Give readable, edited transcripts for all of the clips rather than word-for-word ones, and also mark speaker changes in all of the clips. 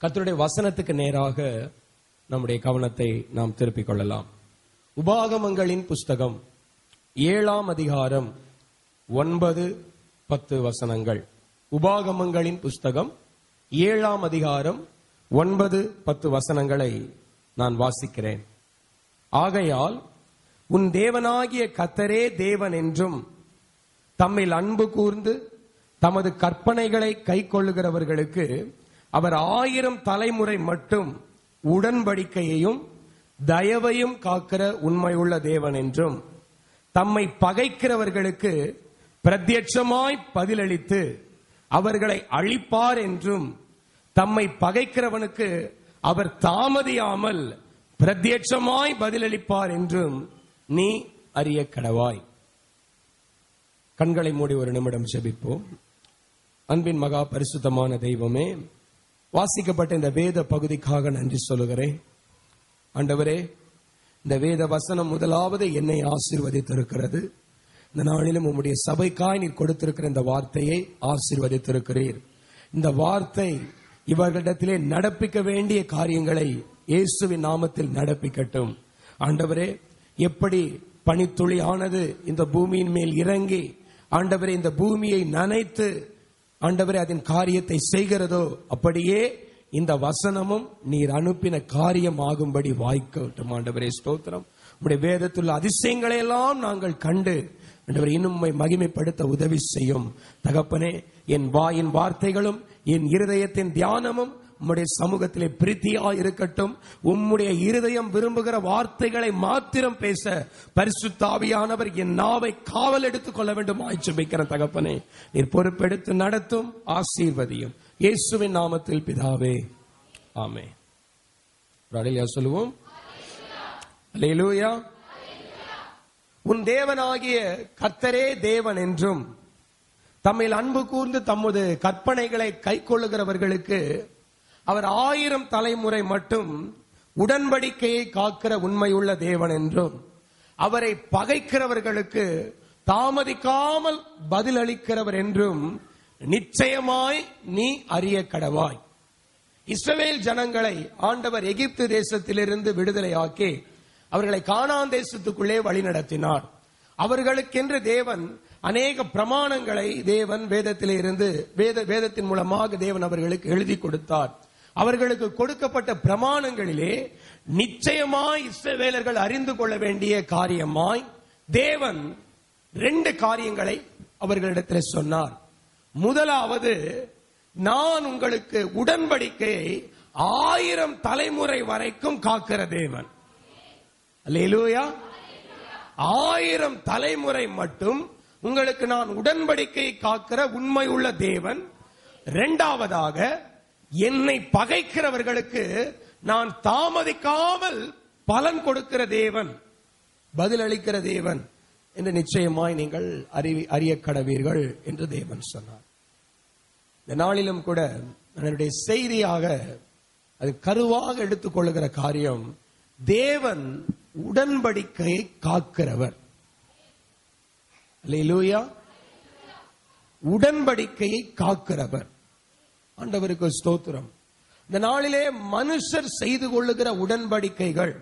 Speaker 1: கர்த்தருடைய வசனத்துக்கு நேராக நம்முடைய கவனத்தை நாம் திருப்பிக் கொள்ளலாம். உபாகமங்களின் புஸ்தகம் 7ஆம் அதிகாரம் 9-10 வசனங்கள். உபாகமங்களின் புஸ்தகம் 7ஆம் அதிகாரம் 9-10 வசனங்களை நான் வாசிக்கிறேன். ஆகையால் உன் தேவனாகிய கர்த்தரே தேவன் என்றும் தம்மில் அன்பு கூர்ந்து தமது கற்பனைகளை கைக்கொள்ளுகிறவர்களுக்கு அவர் 1000 தலைமுறை மட்டும் உடன்படிக்கையையும் தயவையும் காக்கிற உண்மையுள்ள தேவன் என்றும் தம்மை பகைக்கிறவர்களுக்கு பிரத்யட்சமாய் பதிலளித்து அவர்களை அழிப்பார் என்றும் தம்மை பகைக்கிறவனுக்கு அவர் தாமதியாமல் பிரத்யட்சமாய் பதிலளிப்பார் என்றும் நீ அறிய கடவாய். கண்களை மூடி ஒரு நிமிடம் ஜெபிப்போம். அன்பின் மகா பரிசுத்தமான தெய்வமே, வாசிக்கப்பட்ட இந்த வேத பகுதிக்காக நன்றி சொல்லுகிறேன். ஆண்டவரே, இந்த வேத வசனம் முதலாவது என்னை ஆசீர்வதித்திருக்கிறது. இந்த நாளிலும் உம்முடைய சபைக்காய் நீர் கொடுத்திருக்கிற இந்த வார்த்தையை ஆசீர்வதித்திருக்கிறீர். இந்த வார்த்தை இவர்களிடத்திலே நடப்பிக்க வேண்டிய காரியங்களை இயேசுவின் நாமத்தில் நடப்பிக்கட்டும். ஆண்டவரே, எப்படி பனித்துளி ஆனது இந்த பூமியின் மேல் இறங்கி ஆண்டவரே இந்த பூமியை நனைத்து ஆண்டவரே அதன் காரியத்தை செய்கிறதோ, அப்படியே இந்த வசனமும் நீர் அனுப்பின காரியம் ஆகும்படி வாய்க்கட்டும். ஆண்டவரே ஸ்தோத்திரம். உம்முடைய வேதத்துள்ள அதிசயங்களை எல்லாம் நாங்கள் கண்டு ஆண்டவரே இன்னும் உம்மை மகிமைப்படுத்த உதவி செய்யும். தகப்பனே, என் வாயின் வார்த்தைகளும் என் இருதயத்தின் தியானமும் உம்முடைய சமூகத்திலே பிரீதியா இருக்கட்டும். உம்முடைய இருதயம் விரும்புகிற வார்த்தைகளை மாத்திரம் பேச பரிசுத்த ஆவியானவர் என் நாவை காவல் எடுத்துக் கொள்ள வேண்டும் ஜெபிக்கிற தகப்பனே, நீர் பொறுப்பெடுத்து நடத்தும், ஆசீர்வதியும். இயேசுவின் நாமத்தில் பிதாவே, ஆமென். அல்லேலூயா சொல்லுவோம். அல்லேலூயா. உன் தேவனாகிய கர்த்தரே தேவன் என்றும் தம்மில் அன்பு கூர்ந்து தமது கற்பனைகளை கைக்கொள்ளுகிறவர்களுக்கு அவர் 1000 தலைமுறை மட்டும் உடன்படிக்கையை காக்கிற உண்மையுள்ள தேவன் என்றும் அவரை பகைக்கிறவர்களுக்கு தாமதிக்காமல் பதிலளிக்கிறவர் என்றும் நிச்சயமாய் நீ அறிய கடவாய். இஸ்ரவேல் ஜனங்களை ஆண்டவர் எகிப்து தேசத்திலிருந்து விடுதலையாக்கி அவர்களை கானான் தேசத்துக்குள்ளே வழிநடத்தினார். அவர்களுக்கென்று தேவன் அநேக பிரமாணங்களை தேவன் வேதத்திலே இருந்து வேதத்தின் மூலமாக தேவன் அவர்களுக்கு எழுதி கொடுத்தார். அவர்களுக்கு கொடுக்கப்பட்ட பிரமாணங்களிலே நிச்சயமாய் இஸ்ரவேலர்கள் அறிந்து கொள்ள வேண்டிய காரியமாய் தேவன் 2 காரியங்களை அவர்களிடத்தில் சொன்னார். முதலாவது, நான் உங்களுக்கு உடன்படிக்கையை 1000 தலைமுறை வரைக்கும் காக்கிற தேவன். அல்லேலூயா. 1000 தலைமுறை மட்டும் உங்களுக்கு நான் உடன்படிக்கையை காக்கிற உண்மை உள்ள தேவன். இரண்டாவதாக, என்னை பகைக்கிறவர்களுக்கு நான் தாமதிக்காமல் பலன் கொடுக்கிற தேவன், பதிலளிக்கிற தேவன் என்று நிச்சயமாய் நீங்கள் அறிய கடவீர்கள் என்று தேவன் சொன்னார். இந்த நாளிலும் கூட என்னுடைய செய்தியாக அது கருவாக எடுத்துக்கொள்ளுகிற காரியம், தேவன் உடன்படிக்கையை காக்கிறவர். அல்லேலூயா. உடன்படிக்கையை காக்கிறவர். ஆண்டவருக்கு ஸ்தோத்திரம். இந்த நாளிலே மனுஷர் செய்து கொள்ளுகிற உடன்படிக்கைகள்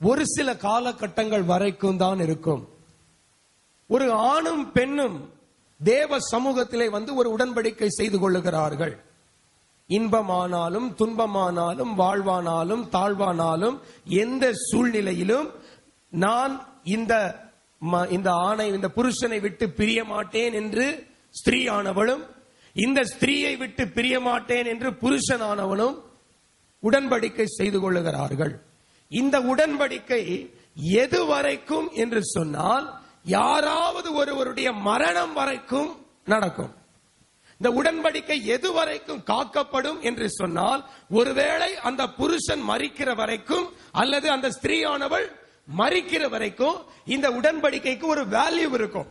Speaker 1: ஒரு சில காலகட்டங்கள் வரைக்கும் தான் இருக்கும். ஒரு ஆணும் பெண்ணும் தேவ சமூகத்திலே வந்து ஒரு உடன்படிக்கை செய்து கொள்ளுகிறார்கள். இன்பமானாலும் துன்பமானாலும் வாழ்வானாலும் தாழ்வானாலும் எந்த சூழ்நிலையிலும் நான் இந்த ஆணை இந்த புருஷனை விட்டு பிரிய மாட்டேன் என்று ஸ்திரீயானவளும், இந்த ஸ்திரீயை விட்டு பிரிய மாட்டேன் என்று புருஷனானவனும் உடன்படிக்கை செய்து கொள்ளுகிறார்கள். இந்த உடன்படிக்கை எது வரைக்கும் என்று சொன்னால், யாராவது ஒருவருடைய மரணம் வரைக்கும் நடக்கும். இந்த உடன்படிக்கை எது வரைக்கும் காக்கப்படும் என்று சொன்னால், ஒருவேளை அந்த புருஷன் மரிக்கிற வரைக்கும் அல்லது அந்த ஸ்திரீயானவள் மரிக்கிற வரைக்கும் இந்த உடன்படிக்கைக்கு ஒரு வேல்யூ இருக்கும்.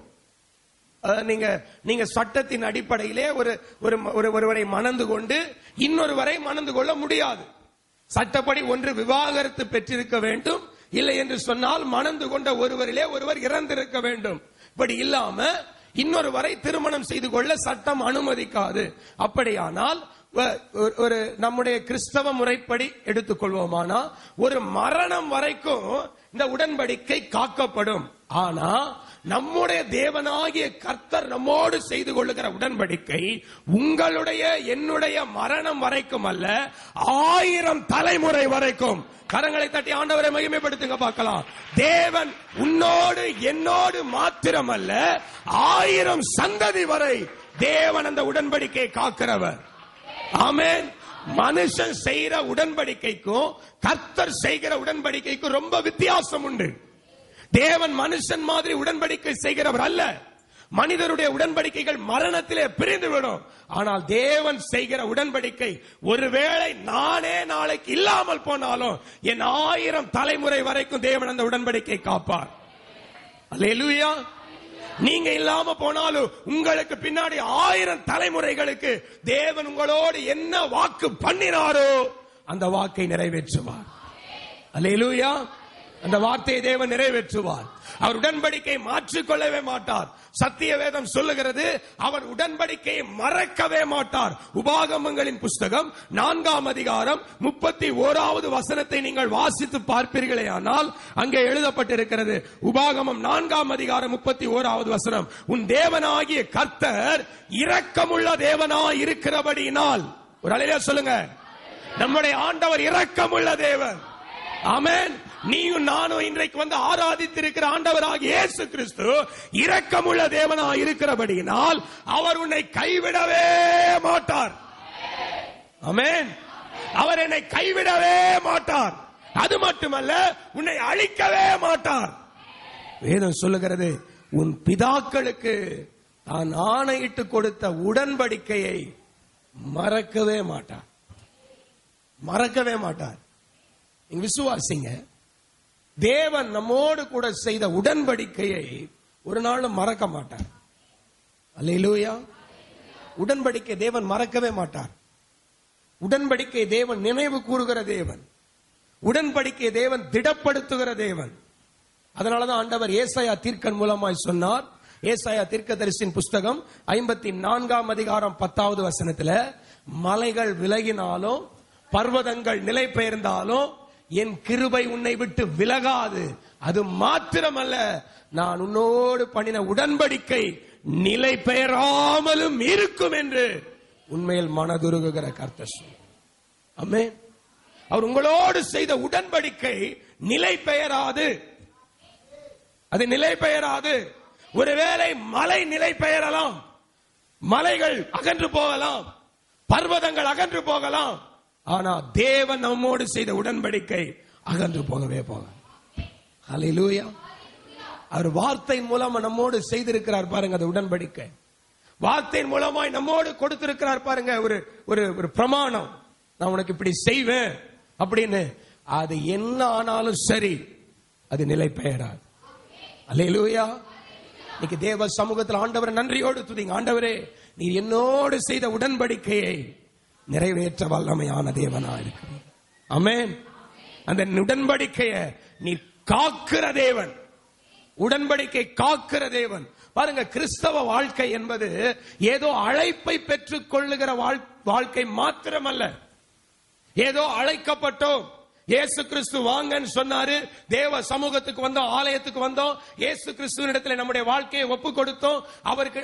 Speaker 1: நீங்க சட்டத்தின் அடிப்படையிலே ஒருவரை மணந்து கொண்டு இன்னொருவரை மணந்து கொள்ள முடியாது. சட்டப்படி ஒன்று விவாகரத்து பெற்றிருக்க வேண்டும், இல்லை என்று சொன்னால் மணந்து கொண்ட ஒருவரிலே ஒருவர் இறந்திருக்க வேண்டும். இப்படி இல்லாம இன்னொருவரை திருமணம் செய்து கொள்ள சட்டம் அனுமதிக்காது. அப்படியானால் ஒரு நம்முடைய கிறிஸ்தவ முறைப்படி எடுத்துக்கொள்வோமானா ஒரு மரணம் வரைக்கும் இந்த உடன்படிக்கை காக்கப்படும். ஆனா நம்முடைய தேவனாகிய கர்த்தர் நம்மோடு செய்து கொள்ளுகிற உடன்படிக்கை உங்களுடைய என்னுடைய மரணம் வரைக்கும் அல்ல, 1000 தலைமுறை வரைக்கும். கரங்களை தட்டி ஆண்டவரை மகிமைப்படுத்துங்க பார்க்கலாம். தேவன் உன்னோடு என்னோடு மாத்திரமல்ல, 1000 சந்ததி வரை தேவன் அந்த உடன்படிக்கை காக்கிறவர். ஆமென். மனுஷன் செய்கிற உடன்படிக்கைக்கும் கர்த்தர் செய்கிற உடன்படிக்கைக்கும் ரொம்ப வித்தியாசம் உண்டு. தேவன் மனுஷன் மாதிரி உடன்படிக்கை செய்கிறவர் அல்ல. மனிதருடைய உடன்படிக்கைகள் மரணத்திலே பிரிந்துவிடும். ஆனால் தேவன் செய்கிற உடன்படிக்கை, ஒருவேளை நானே நாளைக்கு இல்லாமல் போனாலும் என் 1000 தலைமுறை வரைக்கும் தேவன் அந்த உடன்படிக்கை காப்பார். அல்லேலூயா. நீங்க இல்லாம போனாலும் உங்களுக்கு பின்னாடி 1000 தலைமுறைகளுக்கு தேவன் உங்களோடு என்ன வாக்கு பண்ணினாரோ அந்த வாக்கை நிறைவேற்றுவார். அல்லேலூயா. அந்த வார்த்தையை தேவன் நிறைவேற்றுவார். அவர் உடன்படிக்கையை மாற்றிக்கொள்ளவே மாட்டார். சத்திய வேதம் சொல்லுகிறது, அவர் உடன்படிக்கையை மறக்கவே மாட்டார். உபாகமங்களின் புஸ்தகம் 4ஆம் அதிகாரம் 31வது வசனத்தை நீங்கள் வாசித்து பார்ப்பீர்களே ஆனால் அங்கே எழுதப்பட்டிருக்கிறது. உபாகமம் 4ஆம் அதிகாரம் 31வது வசனம், உன் தேவனாகிய கர்த்தர் இரக்கமுள்ள தேவனாய் இருக்கிறபடியினால். ஒரு அல்லேலூயா சொல்லுங்க. நம்முடைய ஆண்டவர் இரக்கமுள்ள தேவன். ஆமென். நீயும் நானும் இன்றைக்கு வந்து ஆராதித்திருக்கிற ஆண்டவராகிய இயேசு கிறிஸ்து இரக்கமுள்ள தேவனாய் இருக்கிறபடியினால் அவர் உன்னை கைவிடவே மாட்டார். ஆமென். அவர் என்னை கைவிடவே மாட்டார். அது மட்டுமல்ல, உன்னை அழிக்கவே மாட்டார். வேதம் சொல்லுகிறது, உன் பிதாக்களுக்கு தான் ஆணையிட்டு கொடுத்த உடன்படிக்கையை மறக்கவே மாட்டார். மறக்கவே மாட்டார். நீங்க விசுவாசிங்க, தேவன் நம்மோடு கூட செய்த உடன்படிக்கையை ஒரு நாள் மறக்க மாட்டார். அல்லேலூயா. உடன்படிக்கை தேவன் மறக்கவே மாட்டார். உடன்படிக்கை தேவன் நினைவு கூறுகிற தேவன். உடன்படிக்கை தேவன் திடப்படுத்துகிற தேவன். அதனாலதான் ஆண்டவர் ஏசாயா தீர்க்கன் மூலமாய் சொன்னார். ஏசாயா தீர்க்கதரிசியின் புஸ்தகம் 54ஆம் அதிகாரம் 10வது வசனத்துல, மலைகள் விலகினாலும் பர்வதங்கள் நிலை பெயர்ந்தாலும் என் கிருபை உன்னை விட்டு விலகாது. அது மாத்திரமல்ல, நான் உன்னோடு பண்ணின உடன்படிக்கை நிலை பெயராமலும் இருக்கும் என்று உண்மையில் மனதுருகுகிற கர்த்தர். ஆமென். அவர் உங்களோடு செய்த உடன்படிக்கை நிலை பெயராது. அது நிலை பெயராது. ஒருவேளை மலை நிலை பெயரலாம், மலைகள் அகன்று போகலாம், பர்வதங்கள் அகன்று போகலாம். ஆனா தேவன் நம்மோடு செய்த உடன்படிக்கை அகன்று போகவே போக. ஹல்லேலூயா. அவர் வார்த்தையின் மூலமா நம்மோடு செய்திருக்கிறார் பாருங்க. அந்த உடன்படிக்கை வார்த்தையின் மூலமாய் நம்மோடு கொடுத்திருக்கிறார் பாருங்க. ஒரு பிரமாணம், நான் உனக்கு இப்படி செய்வேன் அப்படின்னு. அது என்ன ஆனாலும் சரி, அது நிலை பெயராது. ஹல்லேலூயா. இன்னைக்கு தேவ சமூகத்தில் ஆண்டவரை நன்றியோடு துதிங்க. ஆண்டவரே, நீர் என்னோடு செய்த உடன்படிக்கையை நிறைவேற்ற வல்லமையான தேவனா இருக்கிறார். ஆமென். அந்த உடன்படிக்கையை நீ காக்கிற தேவன். உடன்படிக்கை காக்கிற தேவன். பாருங்க, கிறிஸ்தவ வாழ்க்கை என்பது ஏதோ அழைப்பை பெற்றுக் கொள்ளுகிற வாழ்க்கை மாத்திரமல்ல. ஏதோ அழைக்கப்பட்டோம், இயேசு கிறிஸ்து வாங்கன்னு சொன்னாரு, தேவ சமூகத்துக்கு வந்தோம், ஆலயத்துக்கு வந்தோம், இயேசு கிறிஸ்துவினிடத்தில் நம்முடைய வாழ்க்கையை ஒப்பு கொடுத்தோம்,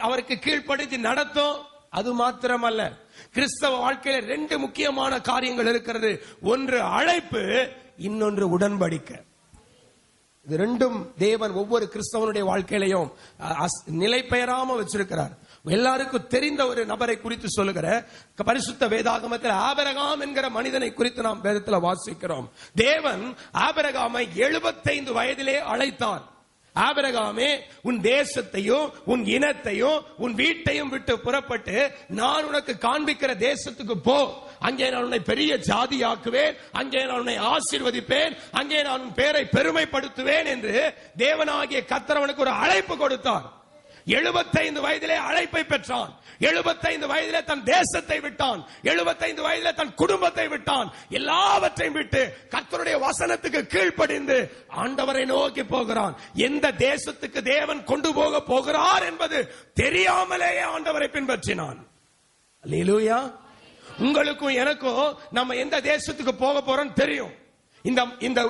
Speaker 1: அவருக்கு கீழ்ப்படிஞ்சு நடத்தோம். அது மாத்திரமல்ல. கிறிஸ்தவ வாழ்க்கையில 2 முக்கியமான காரியங்கள் இருக்கிறது. ஒன்று அழைப்பு, இன்னொன்று உடன்படிக்கை. இது ரெண்டும் தேவன் ஒவ்வொரு கிறிஸ்தவனுடைய வாழ்க்கையிலையும் நிலை பெயராம வச்சிருக்கிறார். எல்லாருக்கும் தெரிந்த ஒரு நபரை குறித்து சொல்லுகிற பரிசுத்த வேதாகமத்தில் ஆபிரகாம் என்கிற மனிதனை குறித்து நாம் வேதத்தில் வாசிக்கிறோம். தேவன் ஆபிரகாமை 75 வயதிலே அழைத்தார். ஆபிரகாமே, உன் தேசத்தையும் உன் இனத்தையும் உன் வீட்டையும் விட்டு புறப்பட்டு நான் உனக்கு காண்பிக்கிற தேசத்துக்கு போ. அங்கே நான் உன்னை பெரிய ஜாதியாக்குவேன், அங்கே நான் உன்னை ஆசீர்வதிப்பேன், அங்கே நான் உன் பேரை பெருமைப்படுத்துவேன் என்று தேவனாகிய கர்த்தர் அவனுக்கு ஒரு அழைப்பு கொடுத்தார். 75 வயதிலே அழைப்பை பெற்றான். 75 வயதிலே தன் தேசத்தை விட்டான். 75 வயதிலே தன் குடும்பத்தை விட்டான். எல்லாவற்றையும் விட்டு கர்த்தருடைய வசனத்துக்கு கீழ்ப்படிந்து ஆண்டவரை நோக்கி போகிறான். எந்த தேசத்துக்கு தேவன் கொண்டு போக போகிறார் என்பது தெரியாமலேயே ஆண்டவரை பின்பற்றினான். அல்லேலூயா. உங்களுக்கும் எனக்கும் நம்ம எந்த தேசத்துக்கு போக போறோம் தெரியும்.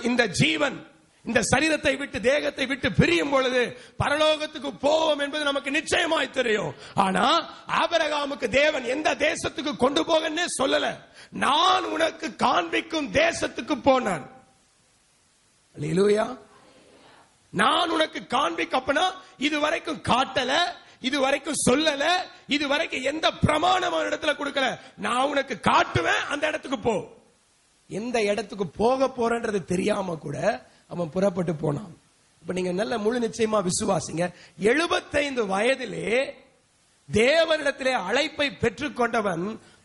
Speaker 1: இந்த ஜீவன் இந்த சரீரத்தை விட்டு தேகத்தை விட்டு பிரியும் பொழுது பரலோகத்துக்கு போவோம் என்பது நமக்கு நிச்சயமாய் தெரியும். ஆனா ஆபிரகாமுக்கு தேவன் எந்த தேசத்துக்கு கொண்டு போகன்னே சொல்லல. நான் உனக்கு காண்பிக்கும் தேசத்துக்கு போனான். அல்லேலூயா. நான் உனக்கு காண்பிக்கப்பனா இதுவரைக்கும் காட்டல, இதுவரைக்கும் சொல்லல, இதுவரைக்கும் எந்த பிரமாணமான இடத்துல கொடுக்கல. நான் உனக்கு காட்டுவேன், அந்த இடத்துக்கு போ. எந்த இடத்துக்கு போக போறன்றது தெரியாம கூட அவன் புறப்பட்டு போனான். இப்ப நீங்க நல்ல முழு நிச்சயமா விசுவாசிங்க. 75 வயதிலே தேவனிடத்திலே அழைப்பை பெற்றுக் கொண்டவன்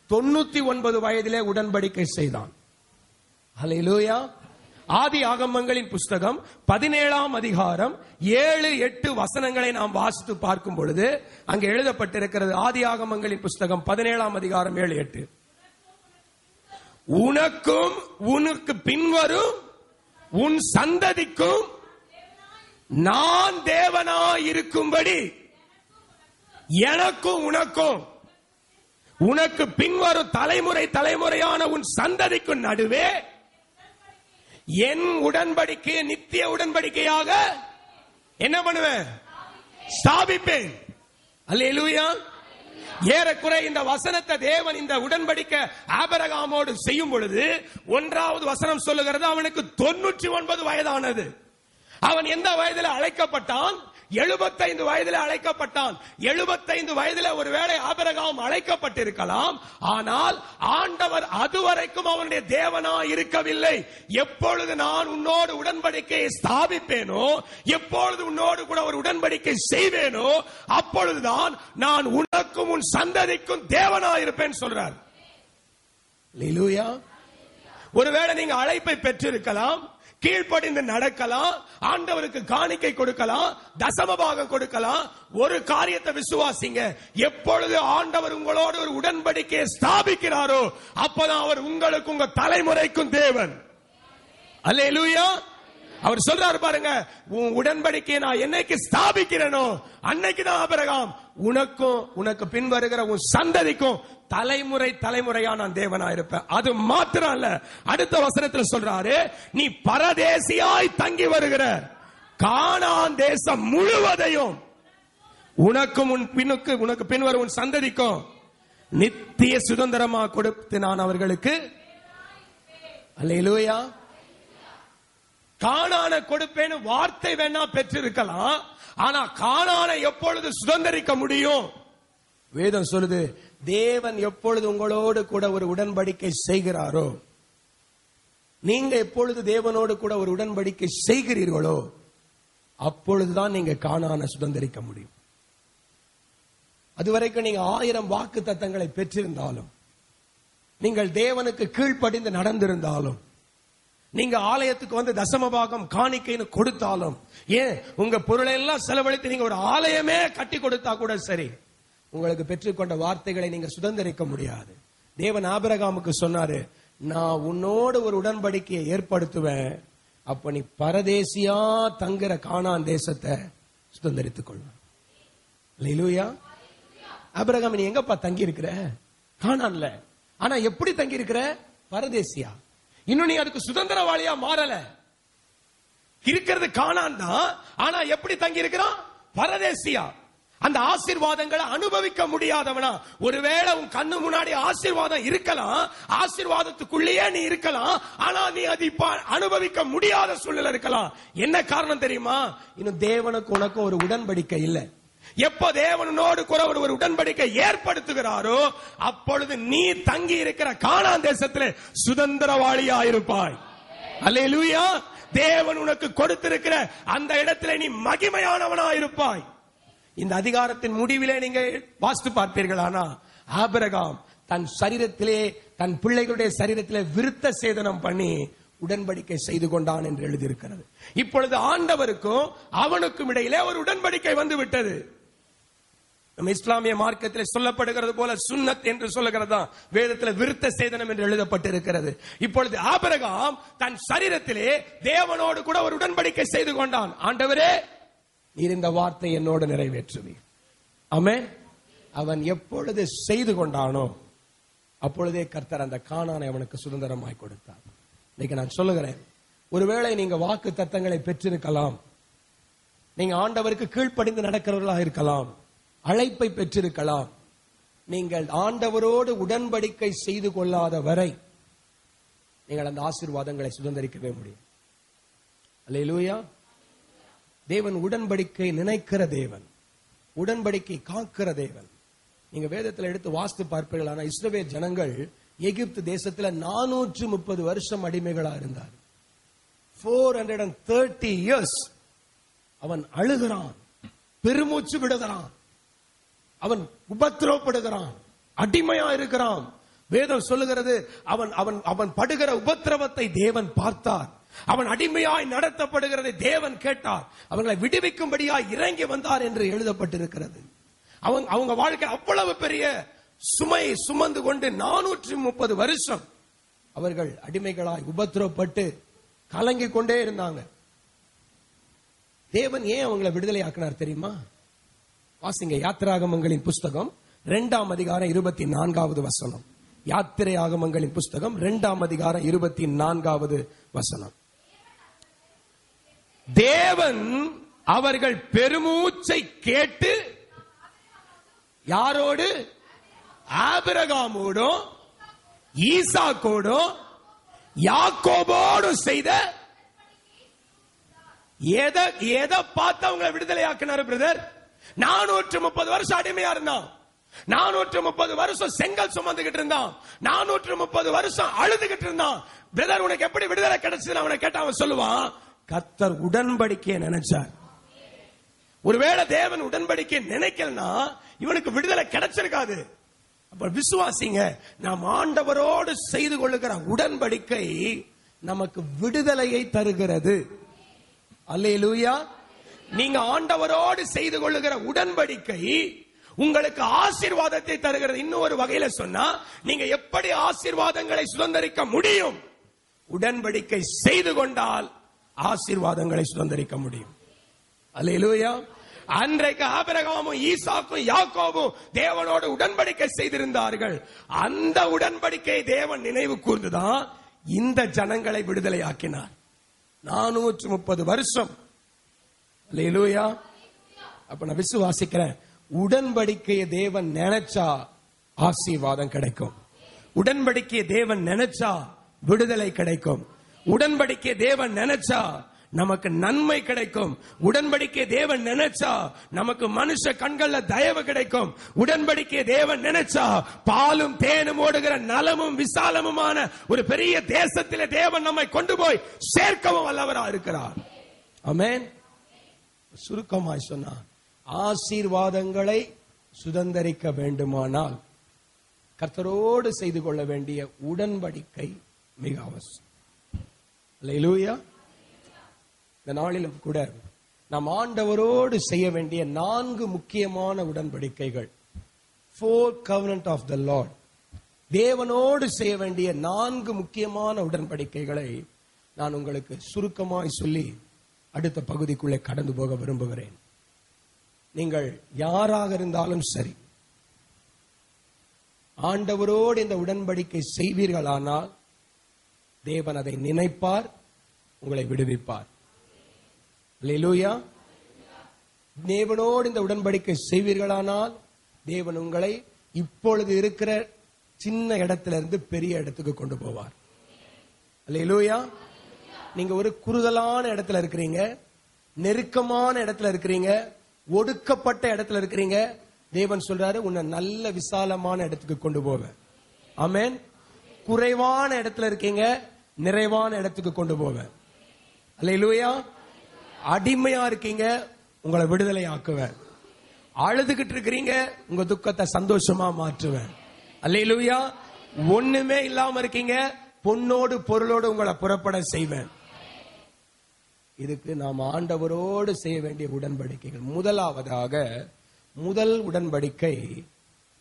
Speaker 1: 99 வயதிலே உடன்படிக்கை செய்தான். அல்லேலூயா. ஆதி ஆகமங்களின் புஸ்தகம் 17ஆம் அதிகாரம் 7-8 வசனங்களை நாம் வாசித்து பார்க்கும் பொழுது அங்கு எழுதப்பட்டிருக்கிறது. ஆதி ஆகமங்களின் புஸ்தகம் 17ஆம் அதிகாரம் 7-8. உனக்கும் உனக்கு பின்வரும் உன் சந்ததிக்கும் நான் தேவனாய் இருக்கும்படி எனக்கும் உனக்கும் உனக்கு பின்வரும் தலைமுறையான உன் சந்ததிக்கும் நடுவே என் உடன்படிக்கை நித்திய உடன்படிக்கையாக என்ன பண்ணுவேன்? ஸ்தாபிப்பேன். அல்லேலூயா. ஏறக்குறை இந்த வசனத்தை தேவன் இந்த உடன்படிக்கை ஆபிரகாமோடு செய்யும் பொழுது 1வது வசனம் சொல்லுகிறது அவனுக்கு 99 வயதானது. அவன் எந்த வயதில் அழைக்கப்பட்டான்? 75 வயதில் அழைக்கப்பட்டான். 75 வயதில் ஒருவேளை ஆபிரகாம் அழைக்கப்பட்டிருக்கலாம். ஆனால் ஆண்டவர் அதுவரைக்கும் அவனுடைய தேவனாய் இருக்கவில்லை. எப்பொழுது நான் உன்னோடு உடன்படிக்கையை ஸ்தாபிப்பேனோ, எப்பொழுது உன்னோடு கூட ஒரு உடன்படிக்கை செய்வேனோ, அப்பொழுதுதான் நான் உனக்கும் உன் சந்ததிக்கும் தேவனாய் இருப்பேன் சொல்றார். அல்லேலூயா. ஒருவேளை நீங்க அழைப்பை பெற்றிருக்கலாம், கீழ்ப்படிந்து நடக்கலாம், ஆண்டவருக்கு காணிக்கை கொடுக்கலாம், தசமபாகம் கொடுக்கலாம். ஒரு காரியத்தை விசுவாசிங்க, எப்பொழுது ஆண்டவர் உங்களோடு ஒரு உடன்படிக்கையை ஸ்தாபிக்கிறாரோ அப்பதான் அவர் உங்களுக்கு உங்க தலைமுறைக்கும் தேவன். அல்லேலூயா. அவர் சொல்றாரு பாருங்க, உன் உடன்படிக்கையை நான் என்னைக்கு ஸ்தாபிக்கிறேனோ அன்னைக்கு தான் ஆபிரகாம் உனக்கும் உனக்கு பின் வருகிற உன் சந்ததிக்கும் தலைமுறையா நான் தேவனா இருப்பேன். அது மாத்திரம் அல்ல, அடுத்த வசனத்தில் சொல்றாரு, நீ பரதேசியாய் தங்கி வருகிற கானான் தேசம் முழுவதையும் உனக்கும் உனக்கு பின்வரும் உன் சந்ததிக்கும் நித்திய சுதந்திரமா கொடுத்து நான் அவர்களுக்கு. அல்லேலூயா. கானான கொடுப்பேன்னு வார்த்தை வேணா பெற்றிருக்கலாம், ஆனா கானானை எப்பொழுது சுதந்திரிக்க முடியும்? வேதம் சொல்லுது, தேவன் எப்பொழுது உங்களோடு கூட ஒரு உடன்படிக்கை செய்கிறாரோ, நீங்க எப்பொழுது தேவனோடு கூட ஒரு உடன்படிக்கை செய்கிறீர்களோ அப்பொழுதுதான் நீங்க கானானை சுதந்திரிக்க முடியும். அதுவரைக்கும் நீங்க 1000 வாக்கு தத்தங்களை பெற்றிருந்தாலும், நீங்கள் தேவனுக்கு கீழ்ப்படிந்து நடந்திருந்தாலும், நீங்க ஆலயத்துக்கு வந்து தசமபாகம் காணிக்கைன்னு கொடுத்தாலும், ஏன் உங்க பொருளை எல்லாம் செலவழித்து நீங்க ஒரு ஆலயமே கட்டி கொடுத்தா கூட சரி, உங்களுக்கு பெற்றுக்கொண்ட வார்த்தைகளை நீங்க சுதந்திரிக்க முடியாது. தேவன் ஆபிரகாமுக்கு சொன்னாரு, நான் உன்னோடு ஒரு உடன்படிக்கையை ஏற்படுத்துவேன், அப்ப நீ பரதேசியா தங்குற கானான் தேசத்தை சுதந்திரித்துக் கொள்வேன். அல்லேலூயா. ஆபிரகாம், நீ எங்கப்பா தங்கி இருக்கிற? கானான்ல. ஆனா எப்படி தங்கி இருக்கிற? பரதேசியா. இன்னும் நீ அதுக்கு சுதந்திரவாளியா மாறல. இருக்கிறது கானான் தான், ஆனா எப்படி தங்கி இருக்கிறான்? பரதேசியா. அந்த ஆசீர்வாதங்களை அனுபவிக்க முடியாதவனா. ஒருவேளை உன் கண்ணு முன்னாடி ஆசீர்வாதம் இருக்கலாம், ஆசீர்வாதத்துக்குள்ளேயே நீ இருக்கலாம், ஆனா நீ அதை அனுபவிக்க முடியாத சூழ்நிலை இருக்கலாம். என்ன காரணம் தெரியுமா? இன்னும் தேவனுக்கு உனக்கு ஒரு உடன்படிக்கை இல்லை. எப்ப தேவனோடு கூட ஒரு உடன்படிக்கை ஏற்படுத்துகிறாரோ அப்பொழுது நீ தங்கி இருக்கிற கானான் தேசத்திலே சுதந்திரவாளியா இருப்பாய். அல்லேலூயா. தேவன் உனக்கு கொடுத்திருக்கிற அந்த இடத்திலே நீ மகிமையானவனா இருப்பாய். இந்த அதிகாரத்தின் முடிவிலே நீங்க வாஸ்து பார்ப்பீர்களானா, ஆபிரகாம் தன் சரீரத்திலே, தன் பிள்ளைகளுடைய சரீரத்திலே விருத்த சேதனம் பண்ணி உடன்படிக்கை செய்து கொண்டான் என்று எழுதியிருக்கிறது. இப்பொழுது ஆண்டவருக்கும் அவனுக்கும் இடையிலே ஒரு உடன்படிக்கை வந்து விட்டது. நம்ம இஸ்லாமிய மார்க்கத்தில் சொல்லப்படுகிறது போல சுன்னத் என்று சொல்லுகிறதா, வேதத்தில் விருத்த சேதனம் என்று எழுதப்பட்டிருக்கிறது. இப்பொழுது ஆபிரகாம் தன் சரீரத்திலே தேவனோடு கூட ஒரு உடன்படிக்கை செய்து கொண்டான். ஆண்டவரே, நீர் இந்த வார்த்தை என்னோடு நிறைவேற்றுவீர். ஆமென். அவன் எப்பொழுது செய்து கொண்டானோ அப்பொழுதே கர்த்தர் அந்த கானானை அவனுக்கு சுதந்திரமாய் கொடுத்தார். இன்னைக்கு நான் சொல்லுகிறேன், ஒருவேளை நீங்க வாக்கு தத்தங்களை பெற்றிருக்கலாம், நீங்க ஆண்டவருக்கு கீழ்ப்படிந்து நடக்கிறவர்களாக இருக்கலாம், அழைப்பை பெற்றிருக்கலாம். நீங்கள் ஆண்டவரோடு உடன்படிக்கை செய்து கொள்ளாத வரை நீங்கள் அந்த ஆசீர்வாதங்களை சுதந்திரிக்கவே முடியும். அல்லேலூயா. தேவன் உடன்படிக்கை நினைக்கிற தேவன், உடன்படிக்கை காக்கிற தேவன். நீங்க வேதத்தில் எடுத்து வாஸ்து பார்ப்பீர்களான இஸ்ரவேல் ஜனங்கள் எகிப்து தேசத்துல 430 வருஷம் அடிமைகளா இருந்தார். 430 years அவன் அழுகிறான், பெருமூச்சு விடுகிறான், அவன் உபத்திரவப்படுகிறான், அடிமையா இருக்கிறான். வேதம் சொல்லுகிறது, அவன் அவன் அவன் படுகிற உபத்திரவத்தை தேவன் பார்த்தார். அவன் அடிமையாய் நடத்தப்படுகிறதை தேவன் கேட்டார். அவங்களை விடுவிக்கும்படியாய் இறங்கி வந்தார் என்று எழுதப்பட்டிருக்கிறது. அவங்க வாழ்க்கை அவ்வளவு பெரிய சுமை சுமந்து கொண்டு 430 வருஷம் அவர்கள் அடிமைகளாய் உபத்திரவப்பட்டு கலங்கி கொண்டே இருந்தாங்க. தேவன் ஏன் அவங்களை விடுதலை ஆக்கினார் தெரியுமா? வாசிங்க யாத்திராகமங்களின் புஸ்தகம் 2ஆம் அதிகாரம் 24வது வசனம். யாத்திரையாகமங்களின் புஸ்தகம் 2ஆம் அதிகாரம் 24வது வசனம். தேவன் அவர்கள் பெருமூச்சை கேட்டு யாரோடு? ஆபிரகாமோடும் ஈசாக்கோடும் யாக்கோபோடும் செய்த எதை பார்த்து அவங்களை விடுதலை ஆக்கினார் பிரதர்? 430 வருஷம் அடிமையா இருந்தான், 430 வருஷம் செங்கல் சுமந்துகிட்டு இருந்தான், 430 வருஷம் அழுதுகிட்டு இருந்தான். பிரதர் உனக்கு எப்படி விடுதலை கிடைச்சது அவனை கேட்ட அவன் சொல்லுவான், கர்த்தர் உடன்படிக்கையை நினைச்சார். ஒருவேளை தேவன் உடன்படிக்கை நினைக்கலனா இவனுக்கு விடுதலை கிடைச்சிருக்காது. அப்ப விசுவாசிங்க, நாம் ஆண்டவரோடு செய்து கொள்ளுகிற உடன்படிக்கை நமக்கு விடுதலையை தருகிறது. அல்லேலூயா. நீங்க ஆண்டவரோடு செய்து கொள்ளுகிற உடன்படிக்கை உங்களுக்கு ஆசீர்வாதத்தை தருகிறது. இன்னொரு வகையில சொன்னா, நீங்க எப்படி ஆசீர்வாதங்களை சுதந்திரிக்க முடியும்? உடன்படிக்கை செய்து கொண்டால் ஆசீர்வாதங்களை சுதந்திரிக்க முடியும். அல்லேலூயா. அன்றைக்கு ஆபிரகாமும் ஈசாக்கும் யாக்கோபும் தேவனோடு உடன்படிக்கை செய்திருந்தார்கள். அந்த உடன்படிக்கை தேவன் நினைவு கூர்ந்துதான் இந்த ஜனங்களை விடுதலை ஆக்கினார். 430 வருஷம். அல்லேலூயா. அப்ப நான் விசுவாசிக்கிறேன், உடன்படிக்கையை தேவன் நினைச்சா ஆசீர்வாதம் கிடைக்கும். உடன்படிக்கையை தேவன் நினைச்சா விடுதலை கிடைக்கும். உடன்படிக்கை தேவன் நினைச்சா நமக்கு நன்மை கிடைக்கும். உடன்படிக்கை தேவன் நினைச்சா நமக்கு மனுஷ கண்கள்ல தயவு கிடைக்கும். உடன்படிக்கை தேவன் நினைச்சா பாலும் தேனும் ஓடுகிற நலமும் விசாலமுமான ஒரு பெரிய தேசத்திலே தேவன் நம்மை கொண்டு போய் சேர்க்கவும் வல்லவரா இருக்கிறார். ஆமென். சுருக்கமாய் சொன்னா, ஆசீர்வாதங்களை சுதந்திரிக்க வேண்டுமானால் கர்த்தரோடு செய்து கொள்ள வேண்டிய உடன்படிக்கை மிக அவசியம். அல்லேலூயா. இந்த நாளிலும் கூட நாம் ஆண்டவரோடு செய்ய வேண்டிய 4 முக்கியமான உடன்படிக்கைகள், 4 covenant of the Lord, தேவனோடு செய்ய வேண்டிய 4 முக்கியமான உடன்படிக்கைகளை நான் உங்களுக்கு சுருக்கமாய் சொல்லி அடுத்த பகுதிக்குள்ளே கடந்து போக விரும்புகிறேன். நீங்கள் யாராக இருந்தாலும் சரி, ஆண்டவரோடு இந்த உடன்படிக்கை செய்வீர்களானால் தேவன் அதை நினைப்பார், உங்களை விடுவிப்பார். அல்லேலூயா. தேவனோடு இந்த உடன்படிக்கை செய்வீர்களானால் தேவன் உங்களை இப்பொழுது இருக்கிற சின்ன இடத்திலிருந்து பெரிய இடத்துக்கு கொண்டு போவார். அல்லேலூயா. நீங்க ஒரு குறுகலான இடத்துல இருக்கிறீங்க, நெருக்கமான இடத்துல இருக்கிறீங்க, ஒடுக்கப்பட்ட இடத்துல இருக்கிறீங்க. தேவன் சொல்றாரு, உன்னை நல்ல விசாலமான இடத்துக்கு கொண்டு போவேன். ஆமென். குறைவான இடத்துல இருக்கீங்க, நிறைவான இடத்துக்கு கொண்டு போவேன். அல்லேலூயா. அடிமையா இருக்கீங்க, உங்களை விடுதலை ஆக்குவேன். அழுதுகிட்டு இருக்கிறீங்க, உங்க துக்கத்தை சந்தோஷமா மாற்றுவேன். அல்லேலூயா. ஒண்ணுமே இல்லாம இருக்கீங்க, பொன்னோடு பொருளோடு உங்களை புறப்பட செய்வேன். இதுக்கு நாம் ஆண்டவரோடு செய்ய வேண்டிய உடன்படிக்கைகள். முதலாவதாக, முதல் உடன்படிக்கை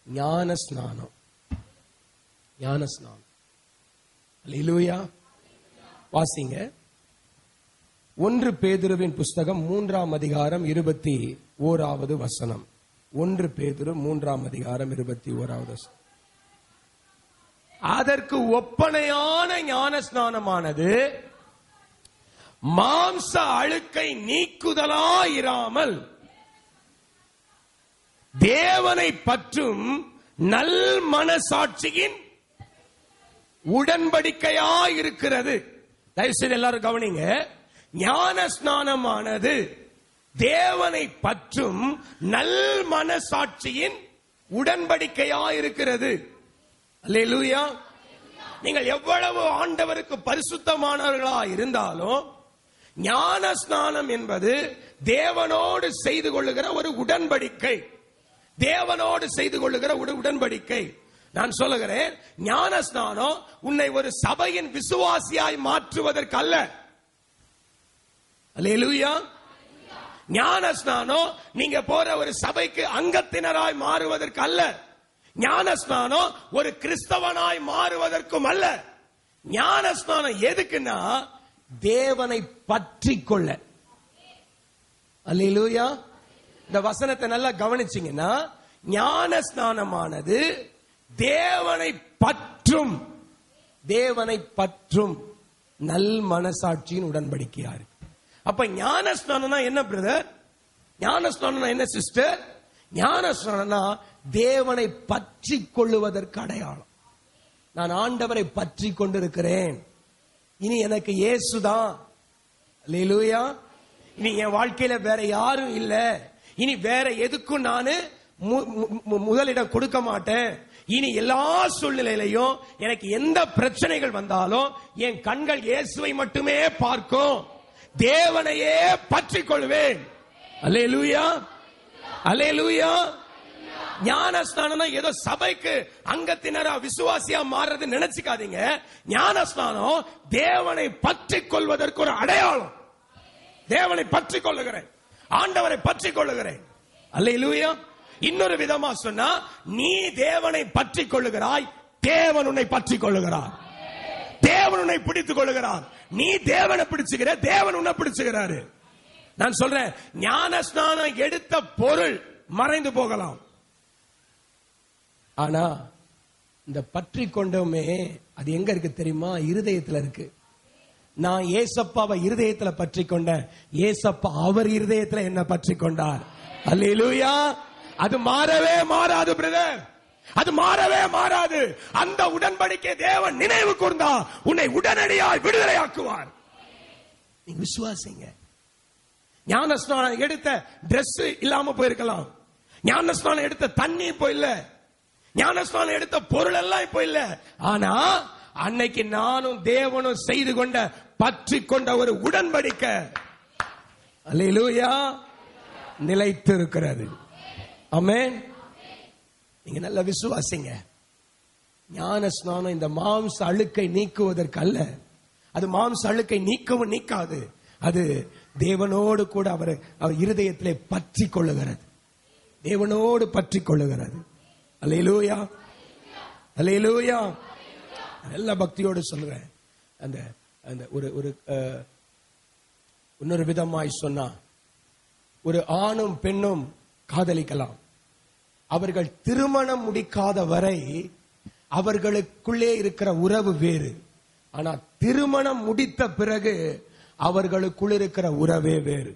Speaker 1: ஞான ஸ்நானம். ஞான ஸ்நானம். அல்லேலூயா. வாசிங்க 1 பேதுருவின் புஸ்தகம் 3ஆம் அதிகாரம் 21வது வசனம். 1 பேதுரு 3ஆம் அதிகாரம் 21வது வசனம். அதற்கு ஒப்பனையான ஞான ஸ்நானமானது மாம்ச அழுக்கை நீக்குதலாயிராமல் தேவனை பற்றும் நல் மனசாட்சியின் உடன்படிக்கையாயிருக்கிறது. தயவுசெய்து எல்லாரும் கவனிங்க. ஞான ஸ்நானமானது தேவனை பற்றும் நல் மனசாட்சியின் உடன்படிக்கையாயிருக்கிறது. அல்லேலூயா. நீங்கள் எவ்வளவு ஆண்டவருக்கு பரிசுத்தமானவர்களா இருந்தாலும் ஞான ஸ்நானம் என்பது தேவனோடு செய்து கொள்ளுகிற ஒரு உடன்படிக்கை. தேவனோடு செய்து கொள்ளுகிற ஒரு உடன்படிக்கை. நான் சொல்லுகிறேன், ஞான ஸ்நானம் உன்னை ஒரு சபையின் விசுவாசியாய் மாற்றுவதற்கு அல்ல. அல்லேலூயா. ஞான ஸ்நானம் நீங்க போற ஒரு சபைக்கு அங்கத்தினராய் மாறுவதற்கு அல்ல. ஞான ஸ்நானம் ஒரு கிறிஸ்தவனாய் மாறுவதற்கும் அல்ல. ஞான ஸ்நானம் எதுக்குன்னா தேவனை பற்றி கொள்ள. அல்லேலூயா. இந்த வசனத்தை நல்லா கவனிச்சீங்கன்னா, ஞான ஸ்நானமானது தேவனை பற்றும் நல் மனசாட்சியின் உடன்படிக்கையா இருக்கு. அப்ப ஞான ஸ்நானம்னா என்ன பிரதர்? ஞான ஸ்நானம்னா என்ன சிஸ்டர்? ஞான ஸ்நானம்னா தேவனை பற்றி கொள்ளுவதற்கு அடையாளம். நான் ஆண்டவரை பற்றி கொண்டிருக்கிறேன், இனி எனக்கு இயேசுதான். அல்லேலூயா. இனி என் வாழ்க்கையில வேற யாரும் இல்ல, இனி வேற எதுக்கும் நானு முதலிடம் கொடுக்க மாட்டேன். இனி எல்லா சூழ்நிலையிலையும் எனக்கு எந்த பிரச்சனைகள் வந்தாலும் என் கண்கள் இயேசுவை மட்டுமே பார்க்கும். தேவனையே பற்றி கொள்வேன். அல்லேலூயா. அல்லேலூயா. ஞான ஸ்நானம் ஏதோ சபைக்கு அங்கத்தினரா விசுவாசியா மாறுறது நினைச்சுக்காதீங்க. ஞான ஸ்நானம் தேவனை பற்றி கொள்வதற்கு ஒரு அடையாளம். தேவனை பற்றி கொள்ளுகிறேன், ஆண்டவரை பற்றி கொள்ளுகிறேன். அல்லேலூயா. இன்னொரு விதமா சொன்னா, நீ தேவனை பற்றி கொள்ளுகிறாய், தேவன் உன்னை பற்றி கொள்ளுகிறார். தேவன் உன்னை பிடித்துக் கொள்ளுகிறார். நீ தேவனை பிடிச்சுக்கிற, தேவன் உன்னை பிடிச்சுக்கிறாரு. நான் சொல்றேன், ஞான ஸ்நானம் எடுத்த பொருள் மறைந்து போகலாம், ஆனா இந்த பற்றி கொண்டோமே அது எங்க இருக்கு தெரியுமா? இருதயத்துல இருக்கு. நான் ஏசப்பாவை இருதயத்துல பற்றி கொண்டேன், ஏசப்பா அவர் இருதயத்துல என்ன பற்றி கொண்டார். அல்லேலூயா. அது மாறவே மாறாது பிரதர், அது மாறவே மாறாது. அந்த உடன்படிக்கை தேவன் நினைவு கூர்ந்தா உன்னை உடனடியாய் விடுதலையாக்குவார். நீங்க விசுவாசிங்க. ஞான ஸ்நானம் எடுத்த டிரெஸ் இல்லாம போயிருக்கலாம், ஞான ஸ்நானம் எடுத்த தண்ணி இப்போ இல்ல, ஞான ஸ்நானம் எடுத்த பொருள் எல்லாம் இப்போ இல்ல, ஆனா அன்னைக்கு நானும் தேவனும் செய்து கொண்ட பற்றி கொண்ட ஒரு உடன்படிக்கை அல்லேலூயா நிலைத்து இருக்கிறது. ஆமென். நீங்க நல்ல விசுவாசிங்க. ஞான ஸ்நானம் இந்த மாம்ச அழுக்கை நீக்குவதற்கு அல்ல. அது மாம்ச அழுக்கை நீக்கவும் நீக்காது. அது தேவனோடு கூட அவர் இருதயத்திலே பற்றி கொள்ளுகிறது, தேவனோடு பற்றி கொள்ளுகிறது. அல்லேலூயா. அல்லேலூயா. நல்ல பக்தியோடு சொல்றேன். அந்த அந்த ஒரு இன்னொரு விதமாய் சொன்னா, ஒரு ஆணும் பெண்ணும் காதலிக்கலாம். அவர்கள் திருமணம் முடிக்காத வரை அவர்களுக்குள்ளே இருக்கிற உறவு வேறு. ஆனா திருமணம் முடித்த பிறகு அவர்களுக்குள் இருக்கிற உறவே வேறு.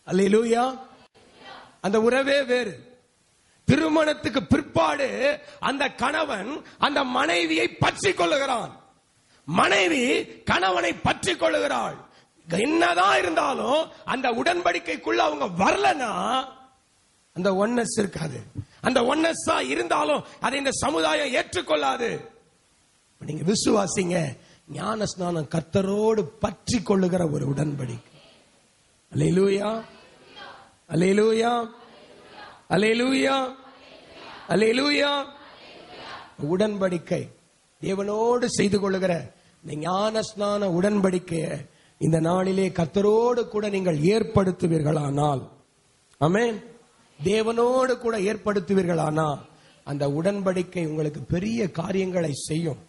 Speaker 1: அல்லேலூயா. அந்த உறவே வேறு. திருமணத்துக்கு பிற்பாடு அந்த கணவன் அந்த மனைவியை பற்றி கொள்ளுகிறான், மனைவி கணவனை பற்றி கொள்ளுகிறாள். என்னதான் இருந்தாலும் அந்த உடன்படிக்கைக்குள்ள அவங்க வரலன்னா அந்த ஒன்னஸ் இருக்காது. அந்த ஒன்னஸ் இருந்தாலும் அதை இந்த சமுதாயம் ஏற்றுக்கொள்ளாது. நீங்க விசுவாசிங்க, ஞான ஸ்நானம் கர்த்தரோடு பற்றி கொள்ளுகிற ஒரு உடன்படிக்கை. அல்லேலூயா. அல்லேலூயா. அல்லேலூயா. அல்லேலூயா. உடன்படிக்கை தேவனோடு செய்து கொள்ளுகிற இந்த ஞான ஸ்நான உடன்படிக்கையை இந்த நாளிலே கர்த்தரோடு கூட நீங்கள் ஏற்படுத்துவீர்களானால், ஆமென், தேவனோடு கூட ஏற்படுத்துவீர்களானால் அந்த உடன்படிக்கை உங்களுக்கு பெரிய காரியங்களை செய்யும்.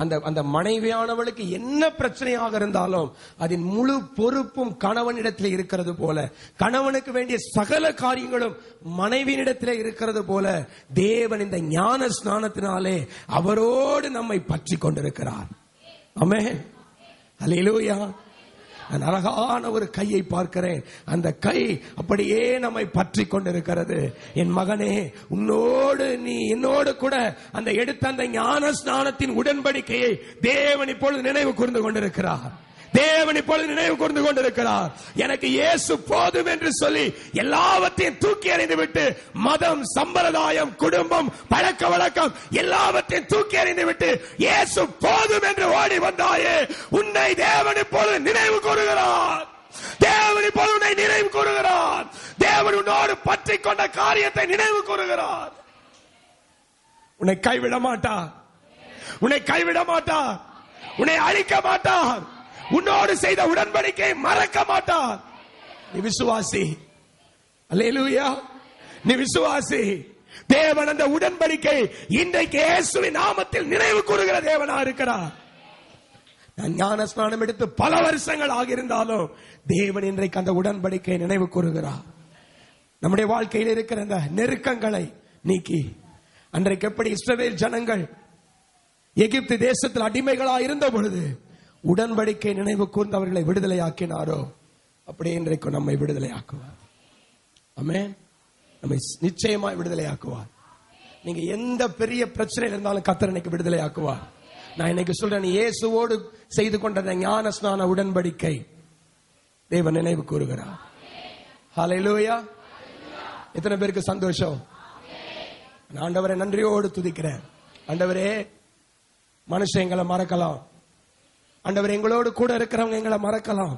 Speaker 1: அந்த மனைவியானவளுக்கு என்ன பிரச்சனையாக இருந்தாலும் அதன் முழு பொறுப்பும் கணவனிடத்தில் இருக்கிறது போல, கணவனுக்கு வேண்டிய சகல காரியங்களும் மனைவியினிடத்தில் இருக்கிறது போல, தேவன் இந்த ஞான ஸ்நானத்தினாலே அவரோடு நம்மை பற்றி கொண்டிருக்கிறார். ஆமென், அல்லேலூயா. நான் அழகான ஒரு கையை பார்க்கிறேன். அந்த கை அப்படியே நம்மை பற்றி கொண்டிருக்கிறது. என் மகனே, நீ என்னோடு கூட அந்த எடுத்த அந்த ஞான ஸ்நானத்தின் உடன்படிக்கையை தேவன் இப்பொழுது நினைவு கூர்ந்து கொண்டிருக்கிறார். தேவன் இப்பொழுது நினைவு கூர்ந்து கொண்டிருக்கிறார். எனக்கு இயேசு போதும் என்று சொல்லி எல்லாவற்றையும் தூக்கி எறிந்து விட்டு, மதம், சம்பிரதாயம், குடும்பம், பழக்க வழக்கம் எல்லாவற்றையும் தூக்கி எறிந்து விட்டு இயேசு போதும் என்று ஓடி வந்தாயே, உன்னை தேவன் இப்பொழுது நினைவு கூறுகிறார். தேவன் இப்பொழுது உன்னை நினைவு கூறுகிறார். தேவன் உன்னோடு பற்றி கொண்ட காரியத்தை நினைவு கூறுகிறார். உன்னை கைவிட மாட்டார். உன்னை கைவிட மாட்டார். உன்னை அழிக்க மாட்டார். உன்னோடு செய்த உடன்படிக்கை மறக்க மாட்டார். நீ விசுவாசி. அல்லேலூயா. நீ விசுவாசி. தேவன் அந்த உடன்படிக்கை இன்றைக்கு இயேசுவின் நாமத்தில் நினைவு கூறுகிற தேவனா இருக்கிறார். நான் ஞான ஸ்நானம் எடுத்து பல வருஷங்கள் ஆகியிருந்தாலும் தேவன் இன்றைக்கு அந்த உடன்படிக்கை நினைவு கூறுகிறார். நம்முடைய வாழ்க்கையில் இருக்கிற அந்த நெருக்கங்களை நீக்கி, அன்றைக்கு எப்படி இஸ்ரவேல் ஜனங்கள் எகிப்து தேசத்தில் அடிமைகளாக இருந்த பொழுது உடன்படிக்கை நினைவு கூர்ந்து அவர்களை விடுதலையாக்கினாரோ, அப்படியே இன்றைக்கு நம்மை விடுதலையாக்குவார். ஆமென். நம்மை நிச்சயமாய் விடுதலையாக்குவார். நீங்க எந்த பெரிய பிரச்சனையில் இருந்தாலும் கர்த்தர் இன்னைக்கு விடுதலையாக்குவார். நான் இன்னைக்கு சொல்றேன், இயேசுவோடு செய்து கொண்ட ஞான ஸ்நான உடன்படிக்கை தேவன் நினைவு கூறுகிறார். ஹல்லேலூயா. எத்தனை பேருக்கு சந்தோஷம்? ஆண்டவரை நன்றியோடு துதிக்கிறேன். ஆண்டவரே, மனுஷன் எங்களை மறக்கலாம். ஆண்டவரே, எங்களோடு கூட இருக்கிறவங்க எங்களை மறக்கலாம்.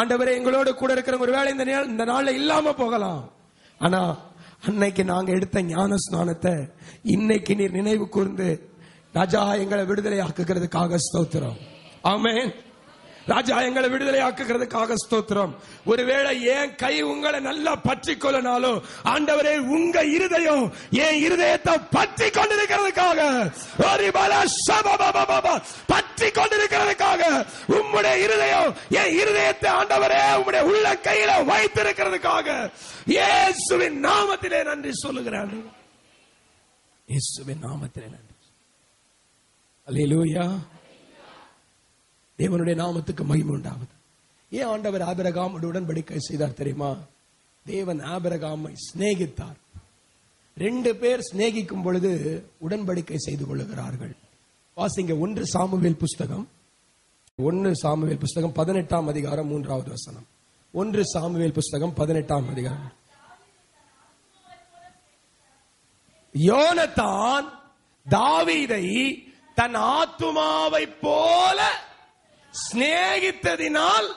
Speaker 1: ஆண்டவரே, எங்களோடு கூட இருக்கிறவங்க ஒருவேளை இந்த நாள்ல இல்லாம போகலாம். ஆனா அன்னைக்கு நாங்க எடுத்த ஞான ஸ்நானத்தை இன்னைக்கு நீர் நினைவு கூர்ந்து ராஜா எங்களை விடுதலை ஆக்குகிறதுக்காக ஸ்தோத்திரம். ஆமென். ராஜா எங்களை விடுதலை ஆக்குகிறதுக்காக ஸ்தோத்திரம். ஒருவேளை என் கை உங்களை நல்லா பற்றி கொள்ளனாலும் ஆண்டவரே, உங்க இருதயம் என் இருதயத்தை பற்றி கொண்டிருக்கிறதுக்காக, பற்றி கொண்டிருக்கிறதுக்காக, உம்முடைய இருதயம் என் இருதயத்தை ஆண்டவரே உம்முடைய உள்ள கையில வைத்திருக்கிறதுக்காக இயேசுவின் நாமத்திலே நன்றி சொல்லுகிறேன். இயேசுவின் நாமத்திலே நன்றி. அல்லேலூயா. தேவனுடைய நாமத்துக்கு மகிமை உண்டாவது. ஏன் ஆண்டவர் ஆபிரகாமோடு உடன்படிக்கை செய்தார் தெரியுமா? தேவன் ஆபிரகாமை சிநேகித்தார். 2 பேர் சிநேகிக்கும் பொழுது உடன்படிக்கை செய்து கொள்ளுகிறார்கள். வாசிங்க 1 சாமுவேல் புஸ்தகம் 18ஆம் அதிகாரம் 3வது வசனம். 1 சாமுவேல் புஸ்தகம் 18ஆம் அதிகாரம். யோனத்தான் தாவீதை தன் ஆத்துமாவை போல சிநேகித்ததினால்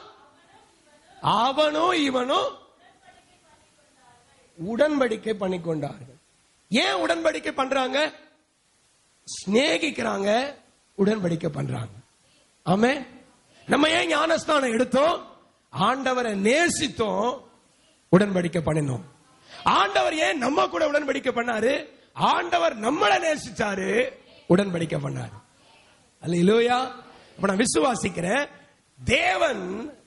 Speaker 1: அவனும் இவனும் உடன்படிக்கை பண்ணிக்கொண்டார்கள். ஏன் உடன்படிக்கை பண்றாங்க? சிநேகிக்கிறாங்க, உடன்படிக்கை பண்றாங்க. ஆமென். நம்ம ஏன் ஞானஸ்நானம் எடுத்தோம்? ஆண்டவரை நேசித்தோம், உடன்படிக்கை பண்ணினோம். ஆண்டவர் ஏன் நம்ம கூட உடன்படிக்கை பண்ணாரு? ஆண்டவர் நம்மளை நேசிச்சாரு, உடன்படிக்கை பண்ணாரு. அல்லேலூயா. இப்ப நான் விசுவாசிக்கிறேன், தேவன்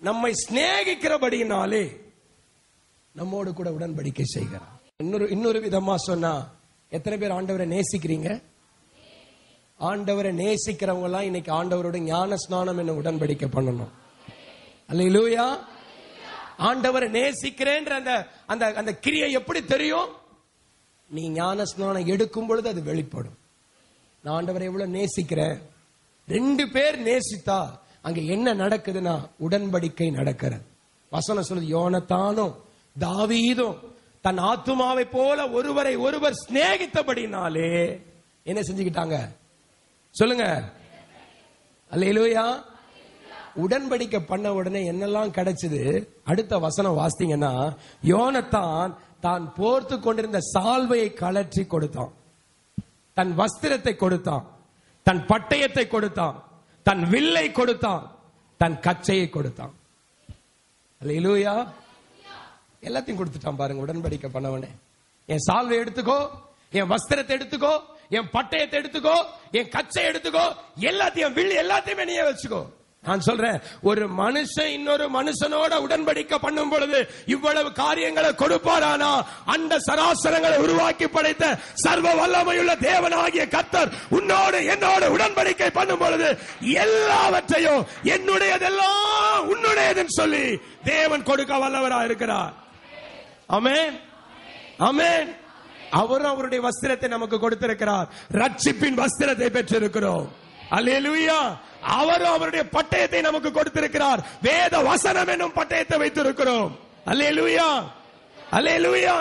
Speaker 1: நம்மை சிநேகிக்கிறபடியினாலே நம்மோடு கூட உடன்படிக்கை செய்கிறார். இன்னொரு விதமா சொன்னா, எத்தனை பேர் ஆண்டவரை நேசிக்கிறீங்க? ஆண்டவரை நேசிக்கிறவங்க எல்லாம் இன்னைக்கு ஆண்டவரோட ஞான ஸ்நானம் என்ன உடன்படிக்கை பண்ணணும். அல்லேலூயா. ஆண்டவரை நேசிக்கிறேன்ற அந்த கிரியை எப்படி தெரியும்? நீ ஞான ஸ்நானம் எடுக்கும் பொழுது அது வெளிப்படும். நான் ஆண்டவரை எவ்வளவு நேசிக்கிறேன். 2 பேர் நேசித்தா அங்க என்ன நடக்குதுன்னா உடன்படிக்கை நடக்கிறது. வசனம் சொல்லுது, யோனத்தானும் தாவீதும் தன் ஆத்துமாவை போல ஒருவரை ஒருவர் சிநேகித்தபடினாலே என்ன செஞ்சுக்கிட்டாங்க? சொல்லுங்க. அல்லேலூயா. உடன்படிக்கை பண்ண உடனே என்னெல்லாம் கிடைச்சது? அடுத்த வசனம் வாசித்தீங்கன்னா, யோனத்தான் தான் போர்த்து கொண்டிருந்த சால்வையை கழற்றி கொடுத்தான், தன் வஸ்திரத்தை கொடுத்தான், தன் பட்டயத்தை கொடுத்தான், தன் வில்லை கொடுத்தான், தன் கச்சையை கொடுத்தான். அல்லேலூயா. எல்லாத்தையும் கொடுத்துட்டான் பாருங்க உடன்படிக்கை பண்ணவனே. என் சால்வை எடுத்துக்கோ, என் வஸ்திரத்தை எடுத்துக்கோ, என் பட்டயத்தை எடுத்துக்கோ, என் கச்சை எடுத்துக்கோ, எல்லாத்தையுமே நீயே வச்சுக்கோ. நான் சொல்றேன், ஒரு மனுஷன் இன்னொரு மனுஷனோட உடன்படிக்கை பண்ணும் பொழுது இவ்வளவு காரியங்களை கொடுப்பாரானா, அந்த சராசரங்களை உருவாக்கி படைத்த சர்வ வல்லமையுள்ள தேவனாகிய கர்த்தர் உன்னோடு என்னோட உடன்படிக்கை பண்ணும் பொழுது எல்லாவற்றையும் என்னுடையதெல்லாம் உன்னுடையதுன்னு சொல்லி தேவன் கொடுக்க வல்லவரா இருக்கிறார். ஆமென், ஆமென். அவரும் அவருடைய வஸ்திரத்தை நமக்கு கொடுத்திருக்கிறார். ரட்சிப்பின் வஸ்திரத்தை பெற்றிருக்கிறோம். அல்லேலூயா. அவரும் அவருடைய பட்டயத்தை நமக்கு கொடுத்திருக்கிறார். வேத வசனம் என்னும் பட்டயத்தை வைத்திருக்கிறோம். அல்லேலூயா, அல்லேலூயா.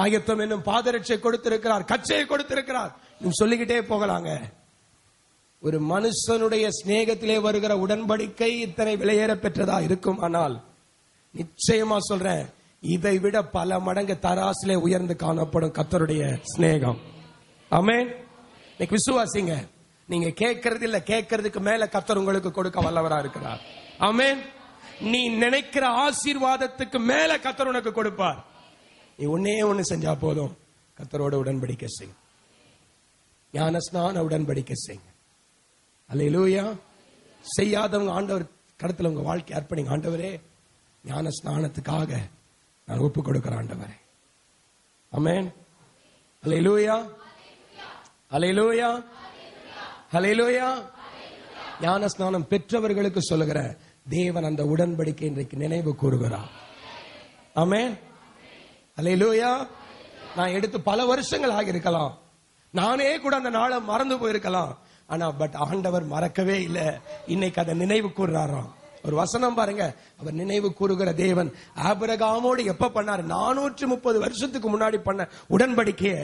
Speaker 1: ஆயத்தம் என்னும் பாதரட்சை கொடுத்திருக்கிறார், கச்சையை கொடுத்திருக்கிறார். நீங்க சொல்லிக்கிட்டே போகலாங்க. ஒரு மனுஷனுடைய சிநேகத்திலே வருகிற உடன்படிக்கை இத்தனை விலையேற பெற்றதா இருக்கும். ஆனால் நிச்சயமா சொல்றேன், இதை விட பல மடங்கு தராசிலே உயர்ந்து காணப்படும் கர்த்தருடைய சிநேகம். ஆமென். இன்னைக்கு விசுவாசிங்க, நீங்க கேட்கறது இல்ல, கேட்கறதுக்கு மேல கர்த்தர் உங்களுக்கு கொடுக்க வல்லவரா இருக்கிறார். ஆமென். நீ நினைக்கிற ஆசீர்வாதத்துக்கு மேல கர்த்தர் உனக்கு கொடுப்பார். நீ ஒன்னே ஒண்ணு செஞ்சா போதும், கர்த்தரோட உடன்படிக்கை செய், ஞானஸ்நான உடன்படிக்கை செய். அல்லேலூயா. செய்யாதவங்க ஆண்டவர் கடத்துல உங்க வாழ்க்கை அர்ப்பணிங்க. ஆண்டவரே, ஞான ஸ்நானத்துக்காக நான் ஒப்பு கொடுக்கிறேன் ஆண்டவரே. ஆமென். அல்லேலூயா, அல்லேலூயா, அல்லேலூயா. ஞான ஸ்நானம் பெற்றவர்களுக்கு சொல்லுகிற தேவன் அந்த உடன்படிக்கை இன்றைக்கு நினைவு கூறுகிறார். ஆமென், அல்லேலூயா. நான் எடுத்து பல வருஷங்கள் ஆகியிருக்கலாம், நானே கூட அந்த நாளை மறந்து போயிருக்கலாம். ஆனா பட் ஆண்டவர் மறக்கவே இல்லை. இன்னைக்கு அதை நினைவு கூறுறாராம். ஒரு வசனம் பாருங்க, அவர் நினைவு கூறுகிற தேவன். ஆபிரகாமோடு எப்ப பண்ணாரு? 430 வருஷத்துக்கு முன்னாடி பண்ண உடன்படிக்கைய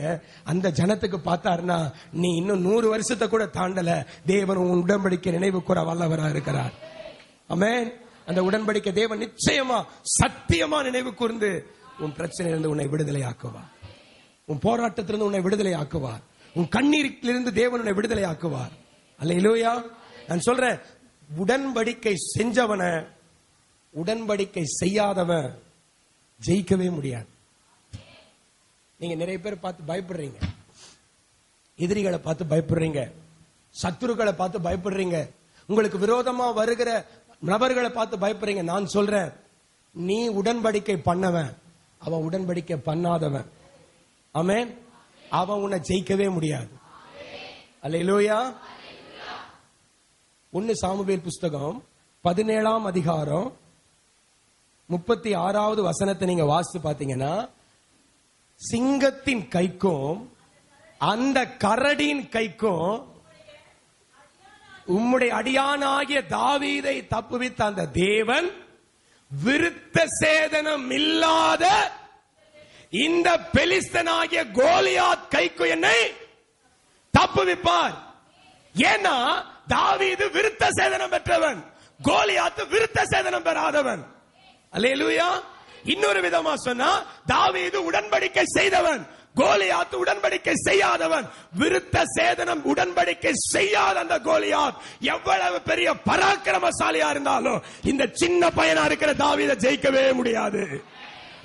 Speaker 1: அந்த ஜனத்துக்கு பார்த்தாருன்னா, நீ இன்னும் 100 வருஷத்தை கூட தாண்டல, தேவன் உன் உடன்படிக்கை நினைவு கூற வல்லவரா இருக்கிறார். ஆமென். அந்த உடன்படிக்கை தேவன் நிச்சயமா சத்தியமா நினைவு கூர்ந்து உன் பிரச்சனையிலிருந்து உன்னை விடுதலை ஆக்குவார், உன் போராட்டத்திலிருந்து உன்னை விடுதலை ஆக்குவார், உன் கண்ணீரிலிருந்து தேவன் உன்னை விடுதலை ஆக்குவார். அல்லேலூயா. நான் சொல்றேன், உடன்படிக்கை செஞ்சவன உடன்படிக்கை செய்யாதவன் ஜெயிக்கவே முடியாது. நீங்க நிறைய பேர் பார்த்து பயப்படுறீங்க, எதிரிகளை பார்த்து பயப்படுறீங்க, சத்துருக்களை பார்த்து பயப்படுறீங்க, உங்களுக்கு விரோதமா வருகிற நபர்களை பார்த்து பயப்படுறீங்க. நான் சொல்றேன், நீ உடன்படிக்கை பண்ணவன், அவன் உடன்படிக்கை பண்ணாதவன். ஆமென். அவன் உன்னை ஜெயிக்கவே முடியாது. அல்லேலூயா. 1 சாமுவேல் புஸ்தகம் 17ஆம் அதிகாரம் 36வது வசனத்தை நீங்க வாசித்து பாத்தீங்கன்னா, சிங்கத்தின் கைக்கும் அந்த கரடியின் கைக்கும் உம்முடைய அடியானாகிய தாவீதை தப்புவித்த அந்த தேவன் விருத்த சேதனம் இல்லாத இந்த பெலிஸ்தனாகிய கோலியாத் கைக்கு என்னை தப்புவிப்பார். ஏன்னா தாவீது விருத்த சேதனம் பெற்றவன், கோலியாத் விருத்த சேதனம் பெறாதவன். அல்லேலூயா. இன்னொரு விதமா சொன்னா, தாவீது உடன்படிக்கை செய்தவன், கோலியாத் உடன்படிக்கை செய்யாதவன். விருத்த சேதனம் உடன்படிக்கை செய்யாத அந்த கோலியாத் எவ்வளவு பெரிய பராக்கிரமசாலியா இருந்தாலும் இந்த சின்ன பையனா இருக்கிற தாவீதை ஜெயிக்கவே முடியாது.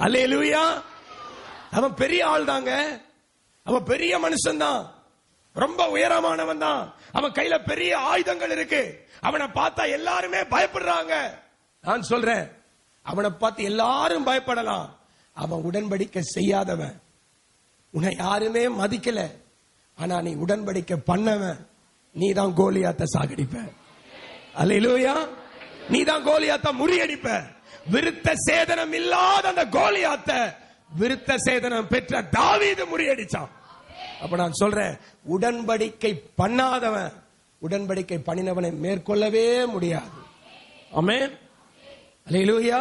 Speaker 1: அல்லேலூயா. அவன் பெரிய ஆள் தாங்க, அவன் பெரிய மனுஷன் தான், ரொம்ப உயரமானவன் தான், அவன் கையில பெரிய ஆயுதங்கள் இருக்கு, அவனை பார்த்தா எல்லாருமே பயப்படுறாங்க. நான் சொல்றேன், அவனை பார்த்து எல்லாரும் பயப்படலாம், அவன் உடன்படிக்கை செய்யாதவன், உன்னை யாருமே மதிக்கல, ஆனா நீ உடன்படிக்கை பண்ணவன், நீ தான் கோலியாத்தை சாகடிப்ப. அல்லேலூயா. நீ தான் கோலியாத்தை முறியடிப்ப. விருத்த சேதனம் இல்லாத அந்த கோலியாத்தை விருத்த சேதனம் பெற்ற தாவீது முறியடிச்சான். அப்ப நான் சொல்றேன், உடன்படிக்கை பண்ணாதவன் உடன்படிக்கை பண்ணினவனை மேற்கொள்ளவே முடியாது. ஆமென். அல்லேலூயா.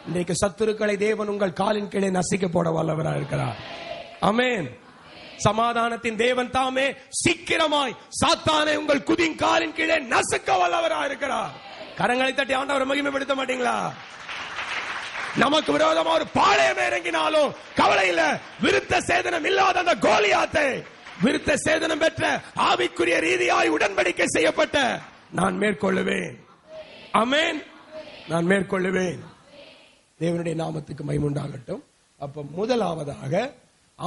Speaker 1: இன்றைக்கு சத்துருக்களை தேவன் உங்கள் காலின் கீழே நசிக்க போட வல்லவராக இருக்கிறார். ஆமென். சமாதானத்தின் தேவன் தாமே சீக்கிரமாய் சாத்தானை உங்கள் குதின் காலின் கீழே நசுக்க வல்லவராக இருக்கிறார். கரங்களை தட்டி ஆண்டவரை மகிமைப்படுத்த மாட்டீங்களா? நமக்கு விரோதமா ஒரு பாளையம் இறங்கினாலும் கவலை இல்ல. விருத்த சேதனம் இல்லாத அந்த கோலியாத்தை விருத்த சேதனம் பெற்ற ஆவிக்குரிய ரீதியாய் உடன்படிக்கை செய்யப்பட்ட நான் மேற்கொள்ளுவேன். ஆமென். நான் மேற்கொள்ளுவேன். தேவனுடைய நாமத்துக்கு மகிமை உண்டாகட்டும். அப்ப முதலாவதாக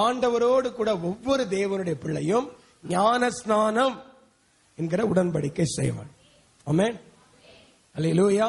Speaker 1: ஆண்டவரோடு கூட ஒவ்வொரு தேவனுடைய பிள்ளையும் ஞானஸ்நானம் என்கிற உடன்படிக்கை செய்வான். ஆமென். அல்லேலூயா.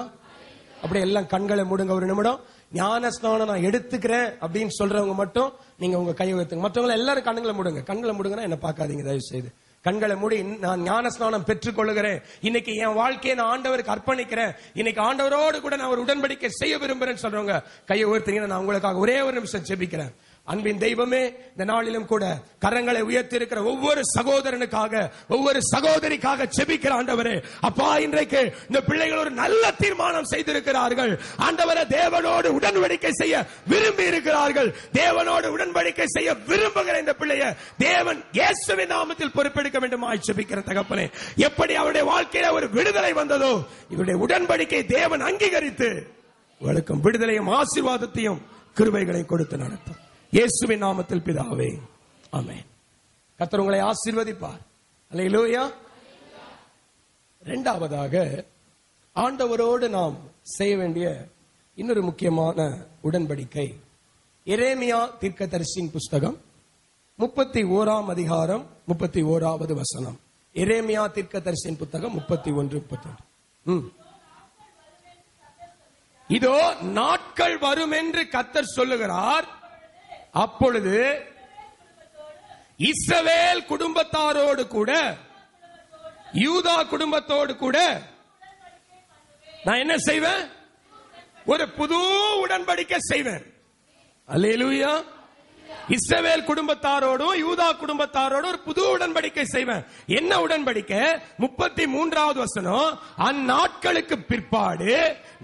Speaker 1: அப்படி எல்லாம் கண்களை மூடுங்க ஒரு நிமிடம். ஞானஸ்நானம் நான் எடுத்துக்கிறேன் அப்படின்னு சொல்றவங்க மட்டும் நீங்க உங்க கையை வைத்துங்க. மற்றவங்க எல்லாரும் கண்களை மூடுங்க. கண்களை மூடுங்கன்னா என்ன பார்க்காதீங்க தயவு செய்து. கண்களை மூடி, நான் ஞானஸ்நானம் பெற்றுக் கொள்ளுகிறேன், இன்னைக்கு என் வாழ்க்கையை நான் ஆண்டவருக்கு அர்ப்பணிக்கிறேன், இன்னைக்கு ஆண்டவரோடு கூட நான் ஒரு உடன்படிக்கை செய்ய விரும்புறேன்னு சொல்றவங்க கையை உயர்த்தீங்கன்னா நான் உங்களுக்காக ஒரே ஒரு நிமிஷம் ஜெபிக்கிறேன். அன்பின் தெய்வமே, இந்த நாளிலும் கூட கரங்களை உயர்த்தி இருக்கிற ஒவ்வொரு சகோதரனுக்காக, ஒவ்வொரு சகோதரிக்காக ஜெபிக்கிற ஆண்டவரே, அப்பா இன்றைக்கு இந்த பிள்ளைகள் ஒரு நல்ல தீர்மானம் செய்திருக்கிறார்கள் ஆண்டவரே. தேவனோடு உடன்படிக்கை செய்ய விரும்பி இருக்கிறார்கள். தேவனோடு உடன்படிக்கை செய்ய விரும்புகிற இந்த பிள்ளைய தேவன் இயேசுவின் நாமத்தில் பொறுப்பெடுக்க வேண்டும் ஜெபிக்கிற தகப்பனே. எப்படி அவருடைய வாழ்க்கையில ஒரு விடுதலை வந்ததோ, இவருடைய உடன்படிக்கை தேவன் அங்கீகரித்து வழக்கம் விடுதலையும் ஆசீர்வாதத்தையும் கிருபைகளை கொடுத்து நடத்தும். இயேசுவின் நாமத்தில் பிதாவே, ஆமென். கர்த்தர் உங்களை ஆசீர்வதிப்பார். அல்லேலூயா. இரண்டாவதாக, ஆண்டவரோடு நாம் செய்ய வேண்டிய இன்னொரு முக்கியமான உடன்படிக்கை எரேமியா தீர்க்கதரிசியின் புஸ்தகம் 31ஆம் அதிகாரம் 31வது வசனம். எரேமியா தீர்க்கதரிசியின் புத்தகம் 31:32. இதோ நாட்கள் வரும் என்று கர்த்தர் சொல்லுகிறார், அப்பொழுது இஸ்ரவேல் குடும்பத்தாரோடு கூட யூதா குடும்பத்தோடு கூட நான் என்ன செய்வேன்? ஒரு புது உடன்படிக்கை செய்வேன். அல்லேலூயா. இஸ்ரவேல் குடும்பத்தாரோடும் யூதா குடும்பத்தாரோடும் ஒரு புது உடன்படிக்கை செய்வேன். என்ன உடன்படிக்கை? 33வது வசனம். அந்நாட்களுக்கு பிற்பாடு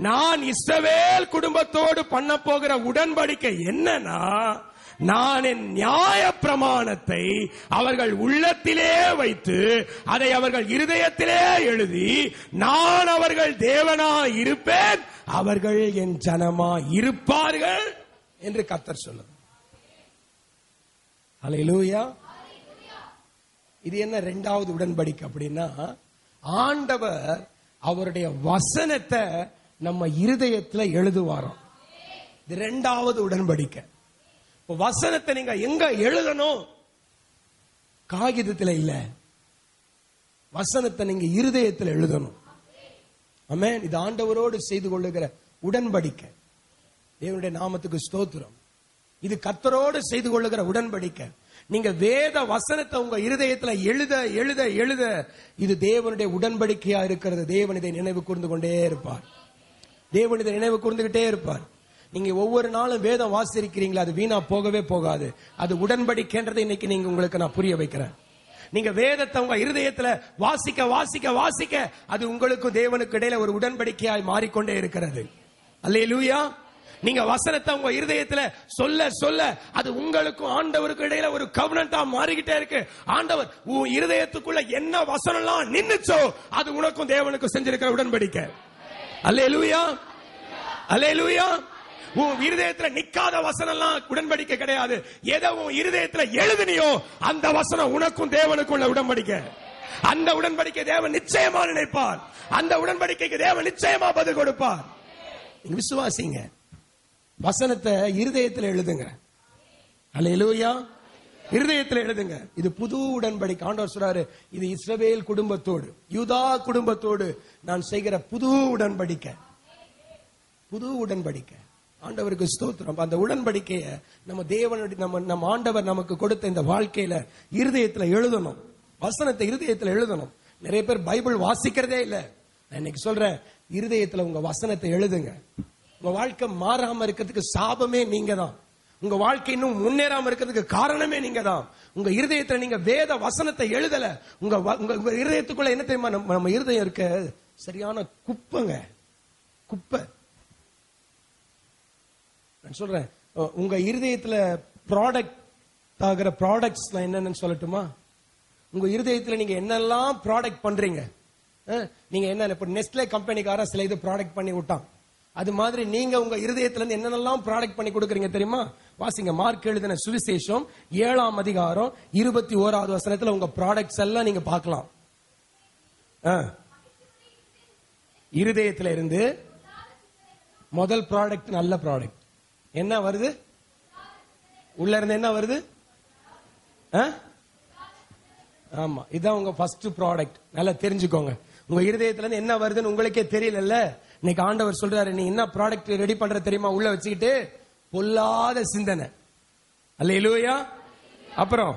Speaker 1: நான் இஸ்ரவேல் குடும்பத்தோடு பண்ண போகிற உடன்படிக்கை என்னன்னா, நான் என் நியாய பிரமாணத்தை அவர்கள் உள்ளத்திலே வைத்து அதை அவர்கள் இருதயத்திலே எழுதி, நான் அவர்கள் தேவனாய் இருப்பேன், அவர்கள் என் ஜனமாய் இருப்பார்கள் என்று கர்த்தர் சொல்லுது. அல்லேலூயா. இது என்ன இரண்டாவது உடன்படிக்கை அப்படின்னா, ஆண்டவர் அவருடைய வசனத்தை நம்ம இருதயத்துல எழுதுவாராம். இது இரண்டாவது உடன்படிக்கை. வசனத்தை நீங்க எங்க எழுதணும்? காகிதத்தில் இல்ல, வசனத்தை நீங்க இருதயத்தில் எழுதணும். ஆமென். இது ஆண்டவரோடு செய்து கொள்ளுகிற உடன்படிக்கை. தேவனுடைய நாமத்துக்கு ஸ்தோத்திரம். இது கர்த்தரோடு செய்து கொள்ளுகிற உடன்படிக்கை. நீங்க வேத வசனத்தை உங்க இருதயத்துல எழுத எழுத எழுத இது தேவனுடைய உடன்படிக்கையா இருக்கிறது. தேவன் இதை நினைவு கூர்ந்து கொண்டே இருப்பார். தேவன் இதை நினைவு கூர்ந்துகிட்டே இருப்பார். நீங்க ஒவ்வொரு நாளும் வேதம் வாசிக்கிறீங்களா, அது வீணா போகவே போகாது. அது உடன்படிக்கைன்றதை இன்னைக்கு நீங்க உங்களுக்கு நான் புரிய வைக்கிறேன். நீங்க வேதத்தை உங்க இருதயத்துல வாசிக்க வாசிக்க வாசிக்க அது உங்களுக்கும் தேவனுக்கு இடையில ஒரு உடன்படிக்கையாய் மாறிக்கொண்டே இருக்கிறது. அல்லேலூயா. நீங்க வசனத்தை உங்க இருதயத்துல சொல்ல சொல்ல அது உங்களுக்கும் ஆண்டவருக்கு இடையில ஒரு கவனண்டா மாறிக்கிட்டே இருக்கு. ஆண்டவர் உன் இருதயத்துக்குள்ள என்ன வசனம்லாம் நின்னுச்சோ அது உனக்கும் தேவனுக்கும் செஞ்சிருக்கிற உடன்படிக்கை. அல்லேலூயா. அல்லேலூயா. உன் இருதயத்துல நிக்காத வசனம் எல்லாம் உடன்படிக்கை கிடையாது. ஏதோ உன் இருதயத்துல எழுதினியோ அந்த வசனம் உனக்கும் தேவனுக்குள்ள உடன்படிக்கை. அந்த உடன்படிக்கை தேவன் நிச்சயமா நினைப்பார். அந்த உடன்படிக்கைக்கு தேவன் நிச்சயமா பதில் கொடுப்பார். நீங்க விசுவாசிங்க. வசனத்தை இருதயத்தில் எழுதுங்க. அல்லேலூயா. இருதயத்தில் எழுதுங்க. இது புது உடன்படிக்கை. ஆண்டவர் சொல்றாரு, இது இஸ்ரவேல் குடும்பத்தோடு யூதா குடும்பத்தோடு நான் செய்கிற புது உடன்படிக்கை. புது உடன்படிக்கை. ஆண்டவருக்கு ஸ்தோத்திரம். அந்த உடன்படிக்கைய நம்ம தேவனுடைய நம்ம ஆண்டவர் நமக்கு கொடுத்த இந்த வாழ்க்கையில இருதயத்துல எழுதணும். வசனத்தை இருதயத்துல எழுதணும். நிறைய பேர் பைபிள் வாசிக்கிறதே இல்ல. நான் இன்னைக்கு சொல்றேன், இருதயத்துல உங்க வசனத்தை எழுதுங்க. உங்க வாழ்க்கை மாறாம இருக்கிறதுக்கு சாபமே நீங்க தான். உங்க வாழ்க்கை இன்னும் முன்னேறாம இருக்கிறதுக்கு காரணமே நீங்க தான். உங்க இருதயத்துல நீங்க வேத வசனத்தை எழுதல. உங்க இருதயத்துக்குள்ள என்ன தெரியுமா? நம்ம இருதயம் இருக்க சரியான குப்பைங்க. குப்பை. நான் சொல்றேன், உங்க இருதயத்துல ப்ராடக்ட் ஆகிற ப்ராடக்ட்ஸ் என்னன்னு சொல்லட்டுமா? உங்க இருதயத்துல நீங்க என்னெல்லாம் ப்ராடக்ட் பண்றீங்க. நீங்க என்ன, இப்ப நெஸ்ட்லே கம்பெனிக்கார சில இது ப்ராடக்ட் பண்ணி விட்டான். அது மாதிரி நீங்க உங்க இருதயத்துல இருந்து என்னென்னலாம் ப்ராடக்ட் பண்ணி கொடுக்கறீங்க தெரியுமா? வாசிங்க, மார்க் எழுதின சுவிசேஷம் 7ஆம் அதிகாரம் 21வது வசனத்துல உங்க ப்ராடக்ட்ஸ் எல்லாம் நீங்க பார்க்கலாம். இருதயத்துல இருந்து முதல் ப்ராடக்ட் நல்ல ப்ராடக்ட் என்ன வருது? உள்ள இருந்து என்ன வருது? ஆமா, இதான் உங்க ஃபர்ஸ்ட் ப்ராடக்ட். நல்லா தெரிஞ்சுக்கோங்க. உங்க இருதயத்துல இருந்து என்ன வருதுன்னு உங்களுக்கே தெரியல. இன்னைக்கு ஆண்டவர் சொல்றாரு, நீ என்ன ப்ராடக்ட் ரெடி பண்ற தெரியுமா? உள்ள வச்சுக்கிட்டு பொல்லாத சிந்தனை. அல்லேலூயா. அப்புறம்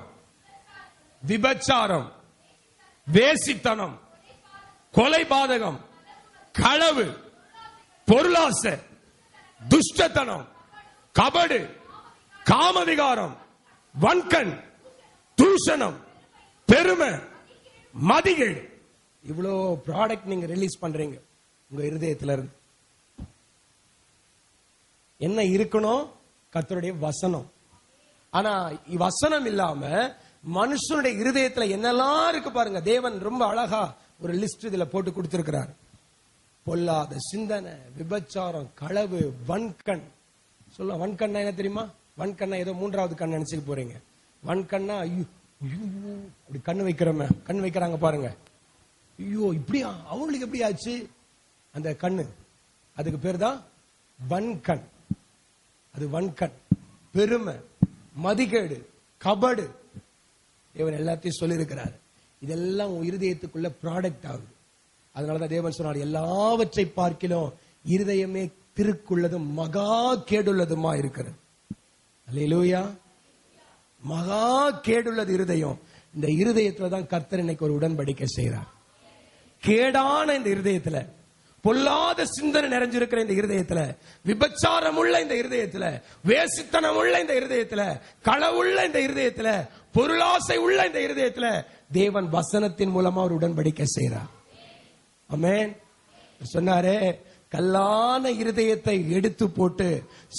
Speaker 1: விபச்சாரம், வேசித்தனம், கொலைபாதகம், களவு, பொருளாசை, துஷ்டத்தனம், கபடு, காமவிகாரம், வன்கண், தூஷணம், பெருமை, மதிகேடு. இவ்வளோ ப்ராடக்ட் நீங்க ரிலீஸ் பண்றீங்க உங்க இருதயத்துல இருந்து. என்ன இருக்கணும்? கர்த்தருடைய வசனம். ஆனா வசனம் இல்லாம மனுஷனுடைய இருதயத்துல என்னெல்லாம் இருக்கு பாருங்க. தேவன் ரொம்ப அழகா ஒரு லிஸ்ட் இதுல போட்டு கொடுத்திருக்கிறார். பொல்லாத சிந்தனை, விபச்சாரம், களவு, வன்கண். சொல்ல வன்கண்ணா என்ன தெரியுமா? வன்கண்ணா ஏதோ மூன்றாவது கண் நினைச்சுக்க போறீங்க. வன்கண்ணா ஐயோ அப்படி கண்ணு வைக்கிறோமே, கண் வைக்கிறாங்க பாருங்க. ஐயோ இப்படியா, அவங்களுக்கு எப்படி ஆச்சு அந்த கண்ணு? அதுக்கு பேர் தான் வன்கண். அது வன்கண். பெருமை, மதிகேடு, கபடு. தேவன் எல்லாத்தையும் சொல்லியிருக்கிறார். இதெல்லாம் உன் இருதயத்துக்குள்ள ப்ராடக்ட் ஆகுது. அதனாலதான் தேவன் சொன்னார், எல்லாவற்றை பார்க்கிலும் இருதயமே திருக்குள்ளதும் மகா கேடுள்ளதுமா இருக்கிறது. அல்லேலூயா. மகா கேடுள்ளது இருதயம். இந்த இருதயத்துல தான் கர்த்தர் இன்னைக்கு ஒரு உடன்படிக்கை செய்கிறார். கேடான இந்த இருதயத்துல, பொல்லாத சிந்தனை நிறைஞ்சிருக்கிற இந்த இருதயத்துல, விபச்சாரம் உள்ள இந்த இருதயத்துல, வேசித்தனம் உள்ள இந்த இருதயத்துல, களவுள்ள இந்த இருதயத்துல, பொருளாசை உள்ள இந்த இருதயத்துல தேவன் வசனத்தின் மூலமா ஒரு உடன்படிக்கை செய்கிறார். ஆமென். சொன்னாரே, கல்லான இருதயத்தை எடுத்து போட்டு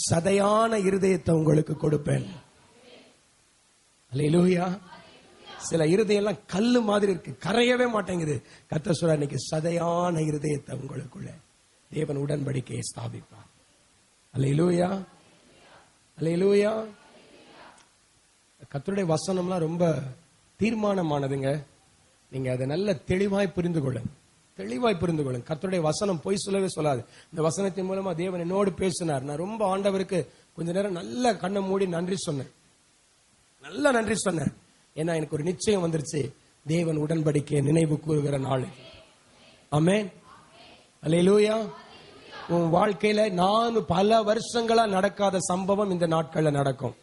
Speaker 1: சதையான இருதயத்தை உங்களுக்கு கொடுப்பேன். அல்லேலூயா. சில இருதயம் எல்லாம் கல்லு மாதிரி இருக்கு, கரையவே மாட்டேங்குது. கர்த்தர் சொல்றார், இன்னைக்கு சதையான இருதயத்தை உங்களுக்குள்ள தேவன் உடன்படிக்கையை ஸ்தாபிப்பார். அல்லேலூயா. அல்லேலூயா. கர்த்தருடைய வசனம்லாம் ரொம்ப தீர்மானமானதுங்க. நீங்க அதை நல்ல தெளிவாய் புரிந்து கொள்ளுங்க. தெளிவாய் புரிந்து கொள்ளுங்க. கர்த்தருடைய வசனம் பொய் சொல்லவே சொல்லாது. இந்த வசனத்தின் மூலமா தேவன் என்னோடு பேசினார். நான் ரொம்ப ஆண்டவருக்கு கொஞ்ச நேரம் நல்ல கண்ணை மூடி நன்றி சொன்னேன். நல்ல நன்றி சொன்னேன். ஏன்னா எனக்கு ஒரு நிச்சயம் வந்துருச்சு, தேவன் உடன்படிக்கையை நினைவு கூறுகிற நாள். ஆமென். அல்லேலூயா. உன் வாழ்க்கையில நான் பல வருஷங்களா நடக்காத சம்பவம் இந்த நாட்கள்ல நடக்கும்.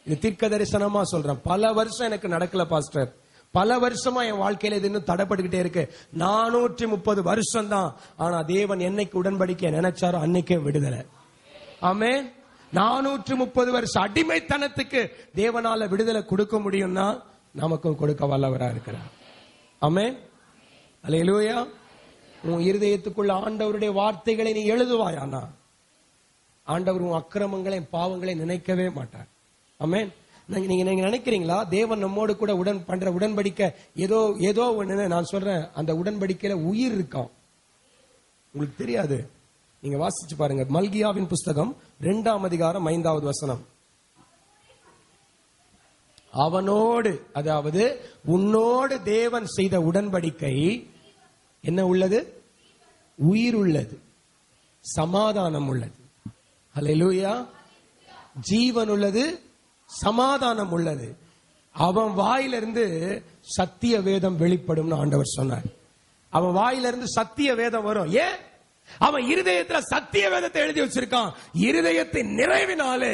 Speaker 1: இது தீர்க்க தரிசனமா சொல்றேன். பல வருஷம் எனக்கு நடக்கல பாஸ்டர். பல வருஷமா என் வாழ்க்கையில இது இன்னும் தடைப்பட்டுக்கிட்டே இருக்கு. 430 வருஷம் தான். ஆனா தேவன் என்னைக்கு உடன்படிக்கை நினைச்சாரோ அன்னைக்கே விடுதலை. ஆமென். 430 வருஷம் அடிமைத்தனத்துக்கு தேவனால விடுதலை கொடுக்க முடியும்னா நமக்கும் கொடுக்க வல்லவரா இருக்கிறார். ஆமென். அல்லேலூயா. உன் இருதயத்துக்குள்ள ஆண்டவருடைய வார்த்தைகளை நீ எழுதுவாயானா ஆண்டவர் உன் அக்கிரமங்களை பாவங்களை நினைக்கவே மாட்டார். ஆமென். நீங்க நினைக்கிறீங்களா தேவன் நம்மோடு கூட பண்ற உடன்படிக்கை ஏதோ ஒண்ணு? நான் சொல்றேன், அந்த உடன்படிக்கையில உயிர் இருக்கான். உங்களுக்கு தெரியாது. நீங்க வாசிச்சு பாருங்க. மல்கியாவின் புஸ்தகம் 2ஆம் அதிகாரம் 5வது வசனம். அவனோடு, அதாவது உன்னோடு தேவன் செய்த உடன்படிக்கை என்ன உள்ளது? உயிர் உள்ளது, சமாதானம் உள்ளது. அல்லேலூயா. ஜீவன் உள்ளது, சமாதானம் உள்ளது. அவன் வாயிலிருந்து சத்திய வேதம் வெளிப்படும் ஆண்டவர் சொன்னார். அவன் வாயிலிருந்து சத்திய வேதம் வரும். ஏன்? அவன் இருதயத்துல சத்திய வேதத்தை எழுதி வச்சிருக்கான். இருதயத்தின் நிறைவினாலே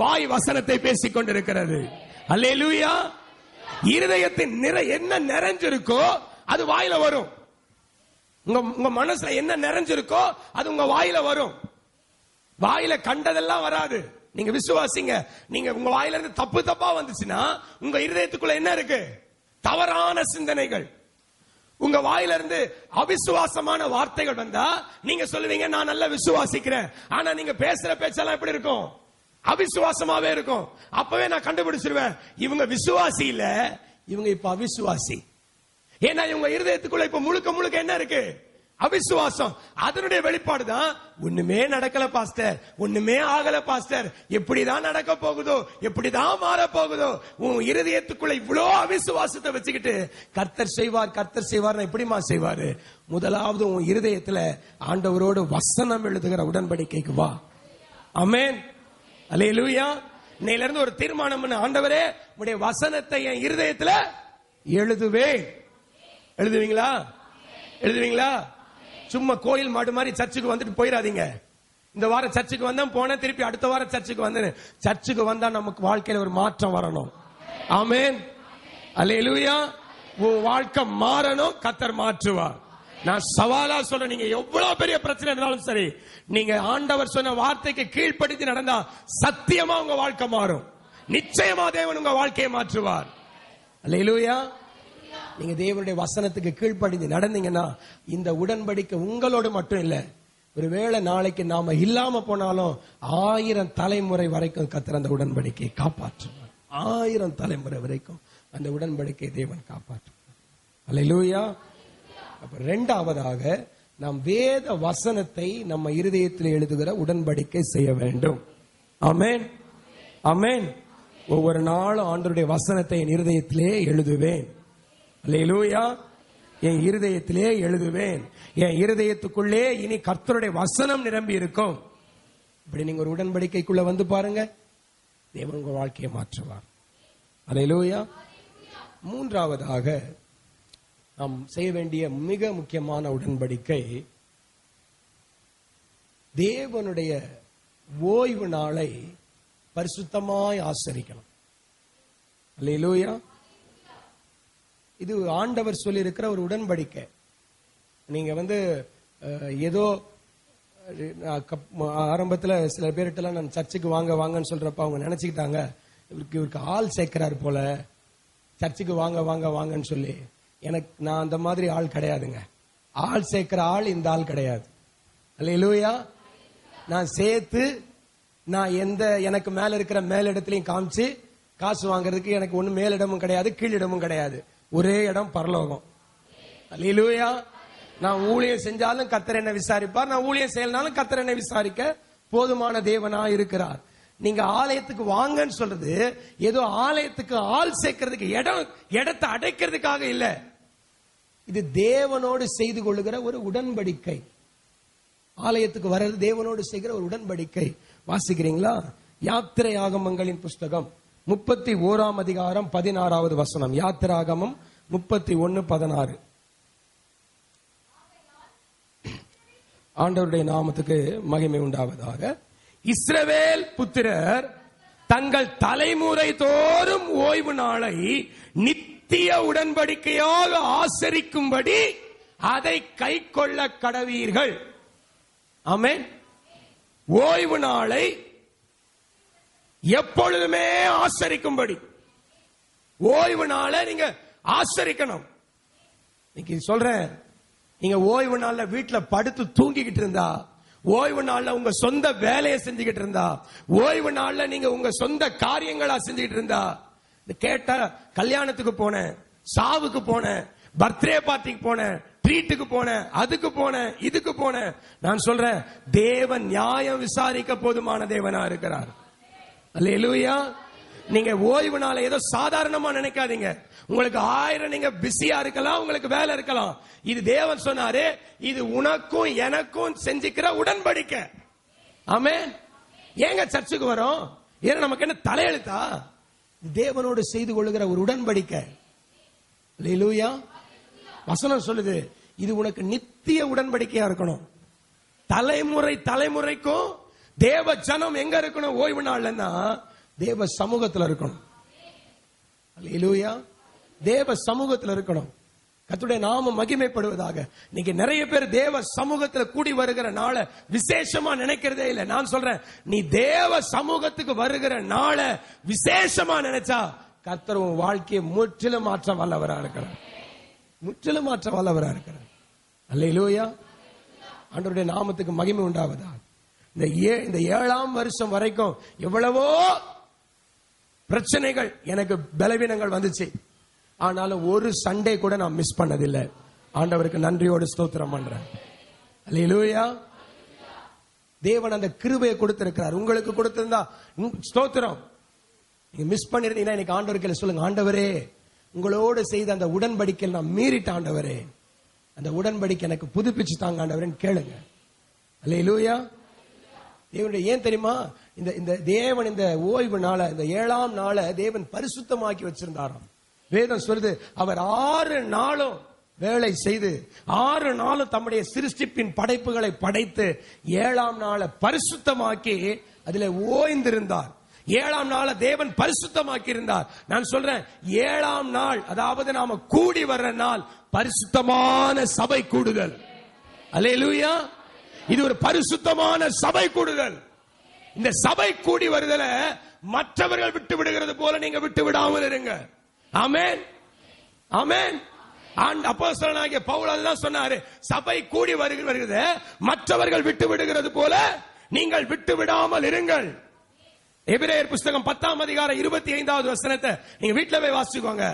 Speaker 1: வாய் வசனத்தை பேசிக் கொண்டிருக்கிறது. அல்லேலூயா. இருதயத்தின் என்ன நிறைஞ்சிருக்கோ அது வாயில வரும். உங்க மனசுல என்ன நிறைஞ்சிருக்கோ அது உங்க வாயில வரும். வாயில கண்டதெல்லாம் வராது. நீங்க விசுவாசிங்க. நீங்க உங்க வாயில இருந்து தப்பா வந்துச்சுன்னா உங்க இருதயத்துக்குள்ள என்ன இருக்கு? தவறான சிந்தனைகள். உங்க வாயில இருந்து அவிசுவாசமான வார்த்தைகள் வந்தா நீங்க சொல்லுவீங்க, நான் நல்லா விசுவாசிக்கிறேன். ஆனா நீங்க பேசுற பேச்செல்லாம் எப்படி இருக்கும்? அவிசுவாசமாவே இருக்கும். அப்பவே நான் கண்டுபிடிச்சிருவேன், இவங்க விசுவாசி இல்ல, இவங்க இப்ப அவிசுவாசி. ஏன்னா இவங்க இருதயத்துக்குள்ள இப்ப முழுக்க என்ன இருக்கு? அவிசுவாசம். அதனுடைய வெளிப்பாடு தான், ஒண்ணுமே நடக்கல பாஸ்டர், ஒண்ணுமே ஆகல பாஸ்டர், எப்படிதான் நடக்க போகுதோ, எப்படிதான் மாற போகுதோ. உன் இருதயத்துக்குள்ள இவ்வளோ அவிசுவாசத்தை வச்சுக்கிட்டு கர்த்தர் செய்வார் எப்படிமா செய்வாரு? முதலாவது உன் இருதயத்துல ஆண்டவரோடு வசனம் எழுதுகிற உடன்படிக்கைக்கு வா. ஆமென். அல்லேலூயா. இன்னையில இருந்து ஒரு தீர்மானம் பண்ண, ஆண்டவரே உடைய வசனத்தை என் இருதயத்துல எழுதுவேன். எழுதுவீங்களா? எழுதுவீங்களா? சும்மா கோயில் மாடு மாதிரி சர்ச்சுக்கு வந்துட்டு போயிடாதீங்க. இந்த வாரம் சர்ச்சுக்கு வந்தா போன, திருப்பி அடுத்த வாரம் சர்ச்சுக்கு வந்து, சர்ச்சுக்கு வந்தா நமக்கு வாழ்க்கையில ஒரு மாற்றம் வரணும். ஆமென், அல்லேலூயா. உன் வாழ்க்கை மாறணும், கர்த்தர் மாற்றுவார். நான் சவாலா சொல்றேன், நீங்க எவ்வளவு பெரிய பிரச்சனை இருந்தாலும் சரி, நீங்க ஆண்டவர் சொன்ன வார்த்தைக்கு கீழ்ப்படுத்தி நடந்தா சத்தியமா உங்க வாழ்க்கை மாறும். நிச்சயமா தேவன் உங்க வாழ்க்கையை மாற்றுவார். அல்லேலூயா. நீங்க தேவனுடைய வசனத்துக்கு கீழ்ப்படிந்து நடந்தீங்கன்னா இந்த உடன்படிக்கை உங்களோடு மட்டும் இல்ல, ஒருவேளை நாளைக்கு நாம இல்லாம போனாலும் 1000 தலைமுறை வரைக்கும் கர்த்தர் அந்த உடன்படிக்கையை காப்பாற்றுவார். 1000 தலைமுறை வரைக்கும் அந்த உடன்படிக்கையை தேவன் காப்பாற்றுவார். அல்லேலூயா. அப்ப இரண்டாவதாக நாம் வேத வசனத்தை நம்ம இருதயத்தில் எழுதுகிற உடன்படிக்கை செய்ய வேண்டும். ஆமென், ஆமென். ஒவ்வொரு நாளும் ஆண்டவருடைய வசனத்தை என் இருதயத்திலே எழுதுவேன். அல்லேலூயா. என் இருதயத்திலே எழுதுவேன். என் இருதயத்துக்குள்ளே இனி கர்த்தருடைய வசனம் நிரம்பி இருக்கும். இப்படி நீங்க ஒரு உடன்படிக்கைக்குள்ள வந்து பாருங்க, தேவன் உங்க வாழ்க்கையை மாற்றுவார். அல்லேலூயா. மூன்றாவதாக நாம் செய்ய வேண்டிய மிக முக்கியமான உடன்படிக்கை, தேவனுடைய ஓய்வு நாளை பரிசுத்தமாய் ஆசரிக்கணும். அல்லேலூயா. இது ஆண்டவர் சொல்லி இருக்கிற ஒரு உடன்படிக்கை. நீங்க ஏதோ ஆரம்பத்தில் சில பேர்கிட்ட நான் சர்ச்சுக்கு வாங்க வாங்கன்னு சொல்றப்ப அவங்க நினைச்சுக்கிட்டாங்க இவருக்கு ஆள் சேர்க்கிறாரு போல, சர்ச்சுக்கு வாங்க வாங்க வாங்கன்னு சொல்லி. நான் அந்த மாதிரி ஆள் கிடையாதுங்க. ஆள் சேர்க்கிற ஆள் இந்த ஆள் கிடையாது. அல்லேலூயா. நான் சேர்த்து நான் எனக்கு மேல இருக்கிற மேலிடத்திலையும் காமிச்சு காசு வாங்குறதுக்கு எனக்கு ஒண்ணு மேலிடமும் கிடையாது, கீழிடமும் கிடையாது. ஒரே இடம் பரலோகம். அல்லேலூயா. நான் ஊழியம் செஞ்சாலும் கர்த்தர் என்ன விசாரிப்பார், நான் ஊழியம் செய்யலனாலும் கர்த்தர் என்ன விசாரிக்க போதுமான தேவனா இருக்கிறார். நீங்க ஆலயத்துக்கு வாங்கன்னு சொல்றது ஏதோ ஆலயத்துக்கு ஆள் சேர்க்கிறதுக்கு இடத்தை அடைக்கிறதுக்காக இல்ல. இது தேவனோடு செய்து கொள்ளுகிற ஒரு உடன்படிக்கை. ஆலயத்துக்கு வர்றது தேவனோடு செய்கிற ஒரு உடன்படிக்கை. வாசிக்கிறீங்களா? யாத்திரையாகமங்களின் புஸ்தகம் 31ஆம் அதிகாரம் 16வது வசனம். யாத்திராகமம் 31:16. ஆண்டவருடைய நாமத்துக்கு மகிமை உண்டாவதாக. இஸ்ரவேல் புத்திரர் தங்கள் தலைமுறை தோறும் ஓய்வு நாளை நித்திய உடன்படிக்கையாக ஆசரிக்கும்படி அதை கைக்கொள்ள கடவீர்கள். ஆமென். ஓய்வு நாளை எப்பொழுதுமே ஆசரிக்கும்படி, ஓய்வு நாளை நீங்க ஆசரிக்கணும். இன்னைக்கு சொல்றேன், நீங்க ஓய்வு நாள்ல வீட்டுல படுத்து தூங்கிக்கிட்டு இருந்தா, ஓய்வு நாள்ல உங்க சொந்த வேலையை செஞ்சுக்கிட்டு இருந்தா, ஓய்வு நாள்ல நீங்க உங்க சொந்த காரியங்களா செஞ்சுக்கிட்டு இருந்தா, கேட்ட கல்யாணத்துக்கு போனேன், சாவுக்கு போனேன், பர்த்டே பார்ட்டிக்கு போனேன், ட்ரீட்டுக்கு போனேன், அதுக்கு போனேன், இதுக்கு போனேன். நான் சொல்றேன், தேவன் நியாயம் விசாரிக்க போதுமான தேவனா இருக்கிறார். அல்லேலூயா. நீங்க ஓய்வு நாளை ஏதோ சாதாரணமா நினைக்காதீங்க. உங்களுக்கு 1000 நீங்க பிஸியா இருக்கலாம், உங்களுக்கு வேலை இருக்கலாம். இது தேவன் சொன்னாரு, இது உனக்கும் எனக்கும் செஞ்சுக்கிற உடன்படிக்கை. ஆமென். ஏங்க சர்ச்சுக்கு வரோம்? ஏன்னா நமக்கு என்ன தலையெழுத்தா? தேவனோடு செய்து கொள்ளுகிற ஒரு உடன்படிக்கை. அல்லேலூயா. வசனம் சொல்லுது, இது உனக்கு நித்திய உடன்படிக்கையா இருக்கணும். தலைமுறை தலைமுறைக்கும் தேவ ஜனம் எங்க இருக்கணும்? ஓய்வு நாள்னா தேவ சமூகத்தில் இருக்கணும். அல்லேலூயா. தேவ சமூகத்தில் இருக்கணும். கர்த்தருடைய நாமம் மகிமைப்படுவதாக. நீங்க நிறைய பேர் தேவ சமூகத்தில் கூடி வருகிற நாளை விசேஷமா நினைக்கிறதே இல்லை. நான் சொல்றேன், நீ தேவ சமூகத்துக்கு வருகிற நாளை விசேஷமா நினைச்சா கர்த்தர் உன் வாழ்க்கையை முற்றிலும் மாற்ற வல்லவரா இருக்கிறார். முற்றிலும் மாற்ற வல்லவரா இருக்கிறார். அல்லேலூயா. ஆண்டவருடைய நாமத்துக்கு மகிமை உண்டாவதா. இந்த 7ஆம் வருஷம் வரைக்கும் எவ்வளவோ பிரச்சனைகள், எனக்கு பலவீனங்கள் வந்துச்சு. ஆனாலும் ஒரு சண்டே கூட நான் மிஸ் பண்ணதில்லை. ஆண்டவருக்கு நன்றியோடு ஸ்தோத்திரம் பண்றேன். அல்லேலூயா. தேவன் அந்த கிருபையை கொடுத்திருக்கிறார். உங்களுக்கு கொடுத்திருந்தா ஸ்தோத்திரம். நீங்க மிஸ் பண்ணிருந்தீங்கன்னா இன்னைக்கு ஆண்டவருக்கு சொல்லுங்க, ஆண்டவரே உங்களோடு செய்த அந்த உடன்படிக்கையில் நான் மீறிட்ட ஆண்டவரே, அந்த உடன்படிக்கை எனக்கு புதுப்பிச்சு தாங்க ஆண்டவரேன்னு கேளுங்க. அல்லேலூயா. தேவனுடைய ஏன் தெரியுமா? இந்த தேவன் இந்த ஓய்வு நாள, இந்த 7ஆம் நாளை தேவன் பரிசுத்தமாக்கி வச்சிருந்தாராம். வேதம் சொல்லுது, அவர் 6 நாளும் வேலை செய்து 6 நாளும் தம்முடைய சிருஷ்டிப்பின் படைப்புகளை படைத்து 7ஆம் நாளை பரிசுத்தமாக்கி அதில் ஓய்ந்திருந்தார். 7ஆம் நாளை தேவன் பரிசுத்தமாக்கி இருந்தார். நான் சொல்றேன், 7ஆம் நாள், அதாவது நாம கூடி வர்ற நாள் பரிசுத்தமான சபை கூடுதல். அல்லேலூயா. இது ஒரு பரிசுத்தமான சபை கூடுதல். இந்த சபை கூடி வருதல மற்றவர்கள் விட்டு விடுகிறது போல நீங்க விட்டு விடாமல் இருங்க. ஆமென், ஆமென். அப்போஸ்தலனாகிய பவுல் அதுதான் சொன்னாரு, சபை கூடி வருகிறது, மற்றவர்கள் விட்டு விடுகிறது போல நீங்கள் விட்டு விடாமல் இருங்கள். எபிரேயர் புஸ்தகம் 10ஆம் அதிகாரம் 25வது வசனத்தை நீங்க வீட்டுல போய் வாசிக்கோங்க.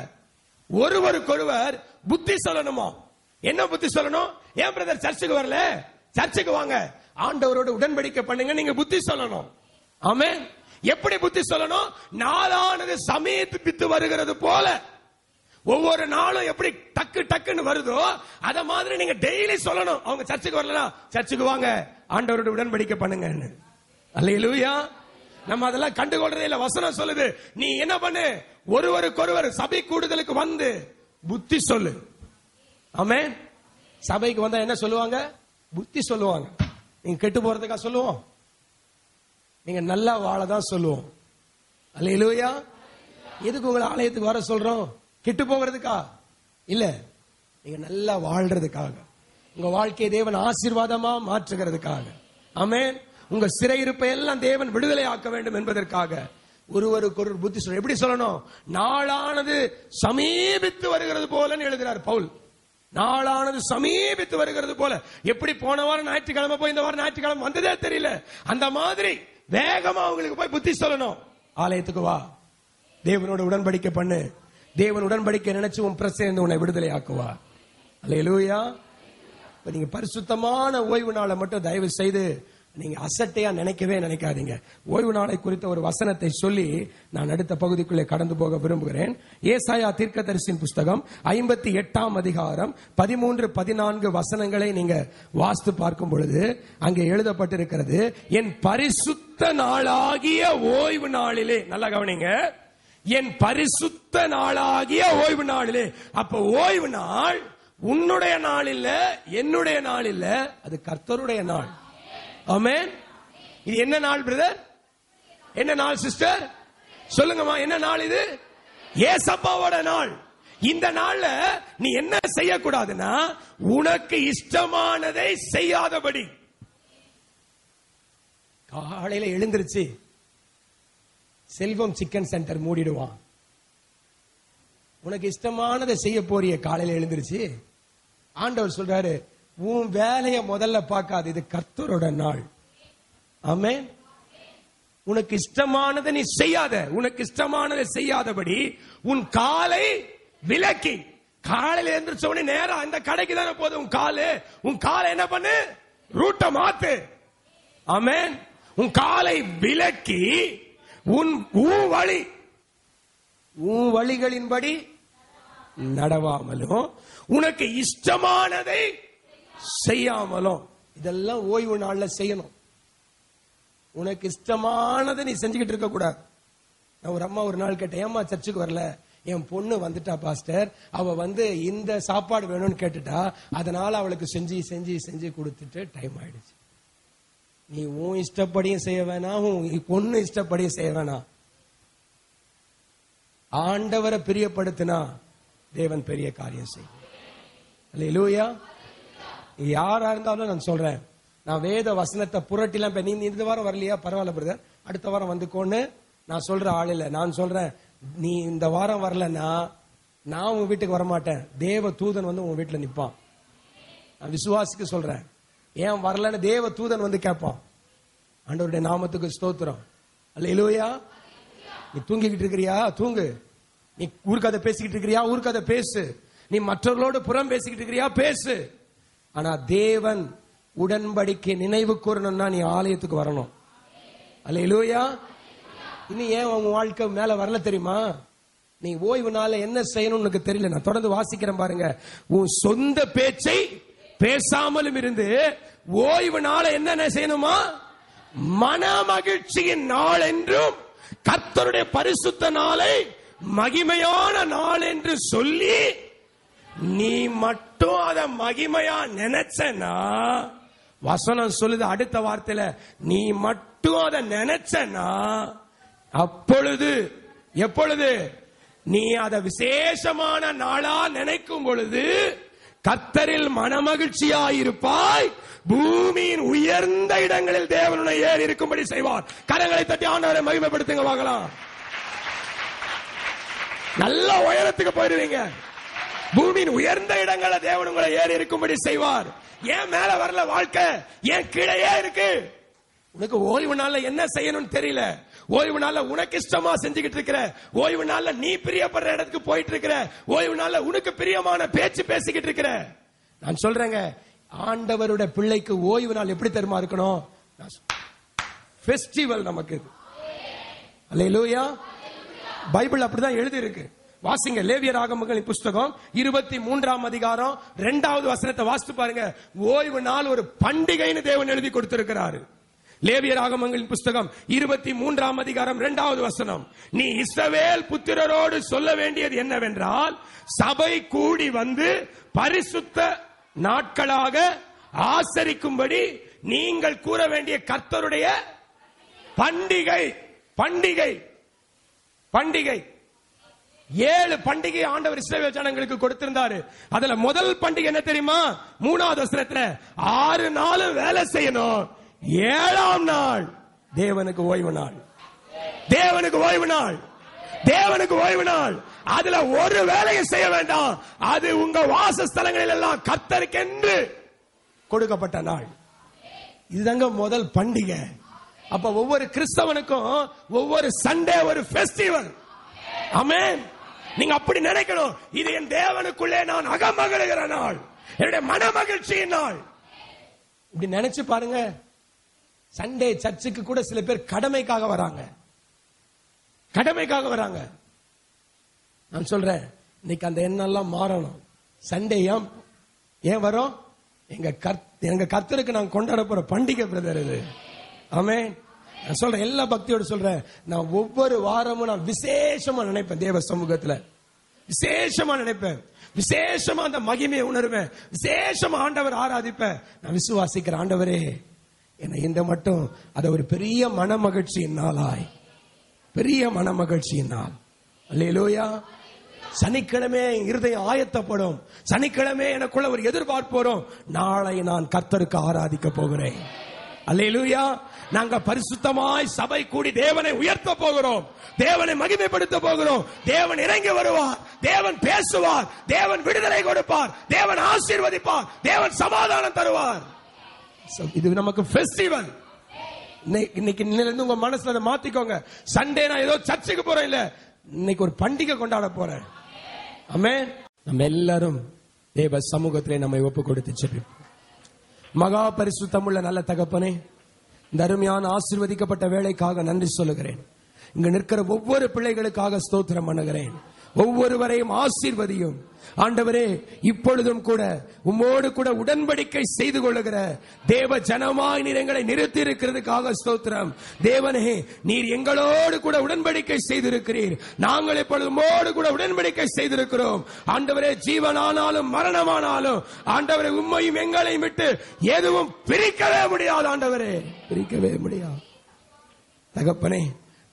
Speaker 1: ஒருவருக்கொருவர் புத்தி சொல்லணுமா? என்ன புத்தி சொல்லணும்? ஏன் பிரதர் சர்ச்சுக்கு வரல? சர்ச்சுக்கு வாங்க, ஆண்டவரோட உடன்படிக்கை பண்ணுங்க, நீங்க புத்தி சொல்லணும். ஆமென். எப்படி புத்தி சொல்லணும்? நாளானது சமீபித்து வருகிறது போல, ஒவ்வொரு நாளும் எப்படி டக்கு டக்குன்னு வருதோ அத மாதிரி நீங்க டெய்லி சொல்லணும். அவங்க சர்ச்சுக்கு வரலனா சர்ச்சுக்கு வாங்க, ஆண்டவரோட உடன்படிக்கை பண்ணுங்க. அல்லேலூயா. நம்ம அதெல்லாம் கண்டுகொள்றதே இல்ல. வசனம் சொல்லுது, நீ என்ன பண்ணு, ஒருவருக்கொருவர் சபை கூடுதலுக்கு வந்து புத்தி சொல்லு. ஆமென். சபைக்கு வந்தா என்ன சொல்லுவாங்க? புத்தி சொல்லுவாங்க. நீங்க கெட்டு போறதுக்கா சொல்லுவோம்? நீங்க நல்லா வாழதான் சொல்லுவோம். அல்லேலூயா. எதுக்கு உங்களை ஆலயத்துக்கு வர சொல்றோம்? கெட்டு போகிறதுக்கா இல்ல, நீங்க நல்லா வாழ்றதுக்காக, உங்க வாழ்க்கையை தேவன் ஆசீர்வாதமா மாற்றுகிறதுக்காக. ஆமென். உங்க சிறையிருப்பை எல்லாம் தேவன் விடுதலை ஆக்க வேண்டும் என்பதற்காக ஒருவருக்கு ஒரு புத்தி சொல்ல. எப்படி சொல்லணும்? நாளானது சமீபித்து வருகிறது போல எழுதுறார் பவுல். நாளானது சமீபித்து வருகிறது போல. எப்படி போன வாரம் ஞாயிற்றுக்கிழமை போய் இந்த வாரம் ஞாயிற்றுக்கிழமை வந்ததே தெரியல, அந்த மாதிரி வேகமா உங்களுக்கு போய் புத்தி சொல்லணும். ஆலயத்துக்கு வா, தேவனோட உடன்படிக்கை பண்ணு, தேவன் உடன்படிக்கை நினைச்சு உன் பிரச்சனை உன்னை விடுதலை ஆக்குவா. அல்லேலூயா. நீங்க பரிசுத்தமான ஓய்வு நாளை மட்டும் தயவு செய்து நீங்க அசட்டையா நினைக்கவே நினைக்காதீங்க. ஓய்வு நாளை குறித்த ஒரு வசனத்தை சொல்லி நான் அடுத்த பகுதிக்குள்ளே கடந்து போக விரும்புகிறேன். ஏசாயா தீர்க்கதரிசியின் புஸ்தகம் 58ஆம் அதிகாரம் 13-14 வசனங்களை நீங்க வாசித்து பார்க்கும் பொழுது அங்கே எழுதப்பட்டிருக்கிறது, என் பரிசுத்த நாளாகிய ஓய்வு நாளிலே. நல்லா கவனிங்க, என் பரிசுத்த நாளாகிய ஓய்வு நாளிலே. அப்ப ஓய்வு நாள் உன்னுடைய நாள் இல்ல, என்னுடைய நாள் இல்ல, அது கர்த்தருடைய நாள். ஆமென். இது என்ன நாள் பிரதர்? என்ன நாள் சிஸ்டர்? சொல்லுங்கம்மா, என்ன நாள் இது? ஏசப்பாவோட நாள். இந்த நாள்ல நீ என்ன செய்யக்கூடாதுன்னா, உனக்கு இஷ்டமானதை செய்யாதபடி. காலையில எழுந்திருச்சு செல்வம் சிக்கன் சென்டர் மூடிடுவான். உனக்கு இஷ்டமானதை செய்ய போறிய. காலையில எழுந்திருச்சு ஆண்டவர் சொல்றாரு, உன் வேலையை முதல்ல பார்க்காது, இது கர்த்தரோட நாள். ஆமென். உனக்கு இஷ்டமானதை நீ செய்யாத, உனக்கு இஷ்டமானதை செய்யாதபடி உன் காலை விலக்கி. காலையில எழுந்திருச்ச உடனே நேரம் அந்த கடைக்கு தானே போதும் உன் காலை என்ன பண்ணு, ரூட்டை மாத்து. ஆமென். உன் காலை விலக்கி உன் வழிகளின்படி நடவாமலும் உனக்கு இஷ்டமானதை செய்யாமலும். இதெல்லாம் ஓய்வு நாள்ல செய்யணும். உனக்கு இஷ்டமானதை நீ செஞ்சுக்கிட்டு இருக்க கூடாது. நான் ஒரு அம்மா ஒரு நாள் கேட்டேன், ஏம்மா சர்ச்சுக்கு வரல? என் பொண்ணு வந்துட்டா பாஸ்டர், அவ இந்த சாப்பாடு வேணும்னு கேட்டுட்டா, அதனால அவளுக்கு செஞ்சு செஞ்சு செஞ்சு கொடுத்துட்டு டைம் ஆயிடுச்சு. நீ உன் இஷ்டப்படியும் செய்ய வேணாம், உன் பொண்ணு இஷ்டப்படியும் செய்ய வேணாம். ஆண்டவரை பிரியப்படுத்தினா தேவன் பெரிய காரியம் செய்யும். அல்லேலூயா. யாரா இருந்தாலும் நான் சொல்றேன், நான் வேத வசனத்தை புரட்டிலாம், நீ இந்த வாரம் வரலையா, பரவாயில்ல பிரதர், அடுத்த வாரம் வந்துக்கோன்னு நான் சொல்ற ஆள் இல்ல. நான் சொல்றேன், நீ இந்த வாரம் வரலன்னா நான் உன் வீட்டுக்கு வரமாட்டேன், தேவ தூதன் உன் வீட்டுல நிப்பான். நான் விசுவாசிக்கு சொல்றேன், ஏன் வரலன்னு தேவ தூதன் கேட்பான். ஆண்டவருடைய நாமத்துக்கு ஸ்தோத்திரம். அல்லேலூயா. நீ தூங்கிக்கிட்டு இருக்கிறியா, தூங்கு. நீ ஊர்க்கதை பேசிக்கிட்டு இருக்கிறியா, ஊர்க்கதை பேசு. நீ மற்றவர்களோடு புறம் பேசிக்கிட்டு இருக்கிறியா, பேசு. ஆனா தேவன் உடன்படிக்கை நினைவு கூறணும்னா நீ ஆலயத்துக்கு வரணும். அல்லேலூயா. இன்னும் ஏன் உன் வாழ்க்கை மேல வரல தெரியுமா? நீ ஓய்வு நாள என்ன செய்யணும்னு உனக்கு தெரியல. நான் தொடர்ந்து வாசிக்கிறேன் பாருங்க. உன் சொந்த பேச்சை பேசாமலும் இருந்து ஓய்வு நாள என்ன செய்யணுமா? மன மகிழ்ச்சியின் நாள் என்றும் கர்த்தருடைய பரிசுத்த நாளை மகிமையான நாள் என்று சொல்லி நீ மட்டும் அத மகிமையா நினைச்சனா, வசனம் சொல்லுது அடுத்த வார்த்தையில, நீ மட்டும் அத நினைச்சனா, அப்பொழுது எப்பொழுது நீ அத விசேஷமான நாளா நினைக்கும் பொழுது கர்த்தரில் மனமகிழ்ச்சியாயிருப்பாய், பூமியின் உயர்ந்த இடங்களில் தேவனுடைய ஏறி இருக்கும்படி செய்வார். கரங்களை தட்டி ஆண்டவரை மகிமைப்படுத்துங்க பார்க்கலாம். நல்ல உயரத்துக்கு போயிருவீங்க. பூமியின் உயர்ந்த இடங்களை தேவன் உங்களை ஏறி இருக்கும்படி செய்வார். ஏன் மேல வரல வாழ்க்கை, ஏன் கீழே இருக்கு? உனக்கு ஓய்வு நாள்ல என்ன செய்யணும்னு தெரியல. ஓய்வு நாள்ல உனக்கு இஷ்டமா செஞ்சுக்கிட்டு இருக்கிற, ஓய்வு நாள்ல நீ பிரியப்படுற இடத்துக்கு போயிட்டு இருக்கிற, ஓய்வு நாள்ல உனக்கு பிரியமான பேச்சு பேசிக்கிட்டு இருக்கிற. நான் சொல்றேங்க, ஆண்டவருடைய பிள்ளைக்கு ஓய்வு நாள் எப்படி தெரியுமா இருக்கணும்? ஃபெஸ்டிவல் நமக்கு. அல்லேலூயா. பைபிள் அப்படிதான் எழுதி இருக்கு. வாசிங்க, லேவியராகமங்களின் புஸ்தகம் 23ஆம் அதிகாரம் 2வது வசனத்தை வாசித்து பாருங்க. ஓய்வு நாள் ஒரு பண்டிகைன்னு தேவன் எழுதி கொடுத்திருக்கிறாரு. லேவியராகமங்களின் புஸ்தகம் 23ஆம் அதிகாரம் 2வது வசனம், நீ இஸ்ரவேல் புத்திரரோடு சொல்ல வேண்டியது என்னவென்றால், சபை கூடி வந்து பரிசுத்த நாட்களாக ஆசரிக்கும்படி நீங்கள் கூற வேண்டிய கர்த்தருடைய பண்டிகை. பண்டிகை பண்டிகை 7 பண்டிகை ஆண்டவர் இஸ்ரவேல் ஜனங்களுக்கு கொடுத்திருந்தாரு. அதுல முதல் பண்டிகை என்ன தெரியுமா? 3வது வசனத்துல 6 நாள் வேலை செய்யணும், 7ஆம் நாள் தேவனுக்கு ஓய்வு நாள். தேவனுக்கு ஓய்வு நாள். தேவனுக்கு ஓய்வு நாள். அதுல ஒரு வேலையை செய்ய வேண்டாம். அது உங்க வாசஸ்தலங்களில் எல்லாம் கர்த்தருக்கென்று கொடுக்கப்பட்ட நாள். இதுதாங்க முதல் பண்டிகை. அப்ப ஒவ்வொரு கிறிஸ்தவனுக்கும் ஒவ்வொரு சண்டே ஒரு ஃபெஸ்டிவல். ஆமென். நீங்க அப்படி நினைக்கணும், இது என் தேவனுக்குள்ளே நான் அகமகிழுகிற நாள், என்னுடைய மன மகிழ்ச்சியின் நாள். இப்படி நினைச்சு பாருங்க. சண்டே சர்ச்சுக்கு கூட சில பேர் கடமைக்காக வராங்க. கடமைக்காக வராங்க. நான் சொல்றேன், இன்னைக்கு அந்த எண்ணெல்லாம் மாறணும். சண்டே ஏன் வரும்? எங்க கர்த்தருக்கு நான் கொண்டாட போற பண்டிகை பிரதர் இது. ஆமென். நான் சொல்றேன், எல்லா பக்தியோடு சொல்றேன், நான் ஒவ்வொரு வாரமும் நான் விசேஷமா நினைப்பேன். தேவ சமூகத்துல விசேஷமா நினைப்பேன். விசேஷமா அந்த மகிமையை உணர்வேன். விசேஷமா ஆண்டவர் ஆராதிப்பேன். நான் விசுவாசிக்கிற ஆண்டவரே, என்னை இந்த மட்டும் அதை ஒரு பெரிய மன மகிழ்ச்சியின் நாளாய், பெரிய மன மகிழ்ச்சியின் நாள். அல்லேலூயா. சனிக்கிழமை இருதயம் ஆயத்தப்படும். சனிக்கிழமை எனக்குள்ள ஒரு எதிர்பார்ப்பு வரும், நாளை நான் கர்த்தருக்கு ஆராதிக்க போகிறேன். அல்லேலூயா. நாங்க பரிசுத்தமாய் சபை கூடி தேவனை உயர்த்த போகிறோம், தேவனை மகிமைப்படுத்த போகிறோம். தேவன் இறங்கி வருவார், தேவன் பேசுவார், தேவன் விடுதலை கொடுப்பார், தேவன் ஆசீர்வதிப்பார், தேவன் சமாதானம் தருவார். இது நமக்கு ஃபெஸ்டிவல். இன்னைக்கு இருந்து உங்க மனசுல அதை மாத்திக்கோங்க. சண்டே நான் ஏதோ சர்ச்சுக்கு போறேன் இல்ல, இன்னைக்கு ஒரு பண்டிகை கொண்டாட போறேன். ஆமென். நம்ம எல்லாரும் தேவ சமூகத்திலே நம்மை ஒப்பு கொடுத்து ஜெபிப்போம். மகா பரிசுத்தமுள்ள நல்ல தகப்பனே, இந்த அருமையான ஆசீர்வதிக்கப்பட்ட வேளைக்காக நன்றி சொல்லுகிறேன். இங்க நிற்கிற ஒவ்வொரு பிள்ளைகளுக்காக ஸ்தோத்திரம் பண்ணுகிறேன். ஒவ்வொருவரையும் ஆசீர்வதியும் ஆண்டவரே. இப்பொழுதும் கூட உம்மோடு கூட உடன்படிக்கை செய்து கொள்ளுகிற தேவ ஜனமாய் நீர் எங்களை நிறுத்தி இருக்கிறதுக்காக ஸ்தோத்திரம். தேவனே, நீர் எங்களோடு கூட உடன்படிக்கை செய்திருக்கிறீர். நாங்கள் இப்பொழுது உம்மோடு கூட உடன்படிக்கை செய்திருக்கிறோம். ஆண்டவரே, ஜீவனானாலும் மரணமானாலும் ஆண்டவரே, உம்மையும் எங்களையும் விட்டு எதுவும் பிரிக்கவே முடியாது. ஆண்டவரே, பிரிக்கவே முடியாது. தகப்பனே,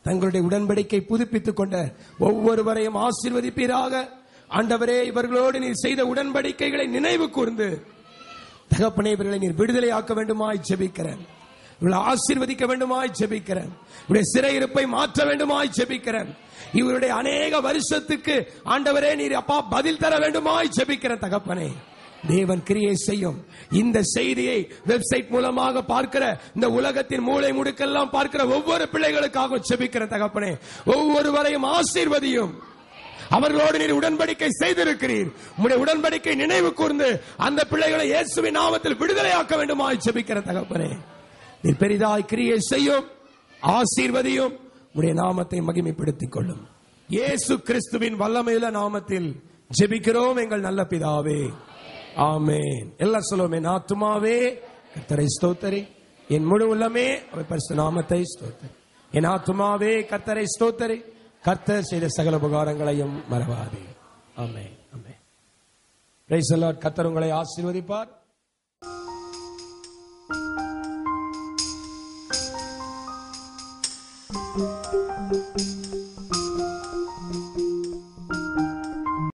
Speaker 1: தங்களுடைய உடன்படிக்கை புதுப்பித்துக் கொண்ட ஒவ்வொருவரையும் ஆசீர்வதிப்பீராக. ஆண்டவரே, இவர்களோடு நீர் செய்த உடன்படிக்கைகளை நினைவு கூர்ந்து தகப்பனே, இவர்களை நீர் விடுதலை ஆக்க வேண்டுமாய் ஜெபிக்கிறேன். இவர்களை ஆசீர்வதிக்க வேண்டுமாய் ஜெபிக்கிறேன். இவருடைய சிறையிருப்பை மாற்ற வேண்டுமாய் ஜெபிக்கிறேன். இவருடைய அநேக வருஷத்துக்கு ஆண்டவரே நீர் அப்பா பதில் தர வேண்டுமாய் ஜெபிக்கிறேன். தகப்பனே, தேவன் கிரியை செய்யும். இந்த செய்தியை வெப்சைட் மூலமாக பார்க்கிற, இந்த உலகத்தின் மூளை முடுக்கெல்லாம் பார்க்கிற ஒவ்வொரு பிள்ளைகளுக்காக ஜெபிக்கிற தகப்பனே, ஒவ்வொருவரையும் ஆசீர்வதியும். அவர்களோடு நீர் உடன்படிக்கை செய்திருக்கிறீர். உம்முடைய உடன்படிக்கை நினைவு கூர்ந்து அந்த பிள்ளைகளை இயேசுவின் நாமத்தில் விடுதலையாக்க வேண்டுமாய் ஜெபிக்கிற தகப்பனே, நீர் பெரிதாய் கிரியை செய்யும், ஆசீர்வதியும். உம்முடைய நாமத்தை மகிமைப்படுத்திக் கொள்ளும். இயேசு கிறிஸ்துவின் வல்லமையுள்ள நாமத்தில் ஜெபிக்கிறோம் எங்கள் நல்ல பிதாவே, ஆமென். எல்லாம் சொல்லுவோமே. ஆத்துமாவே கர்த்தரை ஸ்தோத்திரி, என் முழு உள்ளமே அவர் பரிசுத்த நாமத்தை ஸ்தோத்திரி. என் ஆத்துமாவே கர்த்தரை ஸ்தோத்திரி. கர்த்தர் செய்த சகல உபகாரங்களையும் மறவாதே. ஆமென், ஆமென். Praise the Lord. கர்த்தர் உங்களை ஆசீர்வதிப்பார்.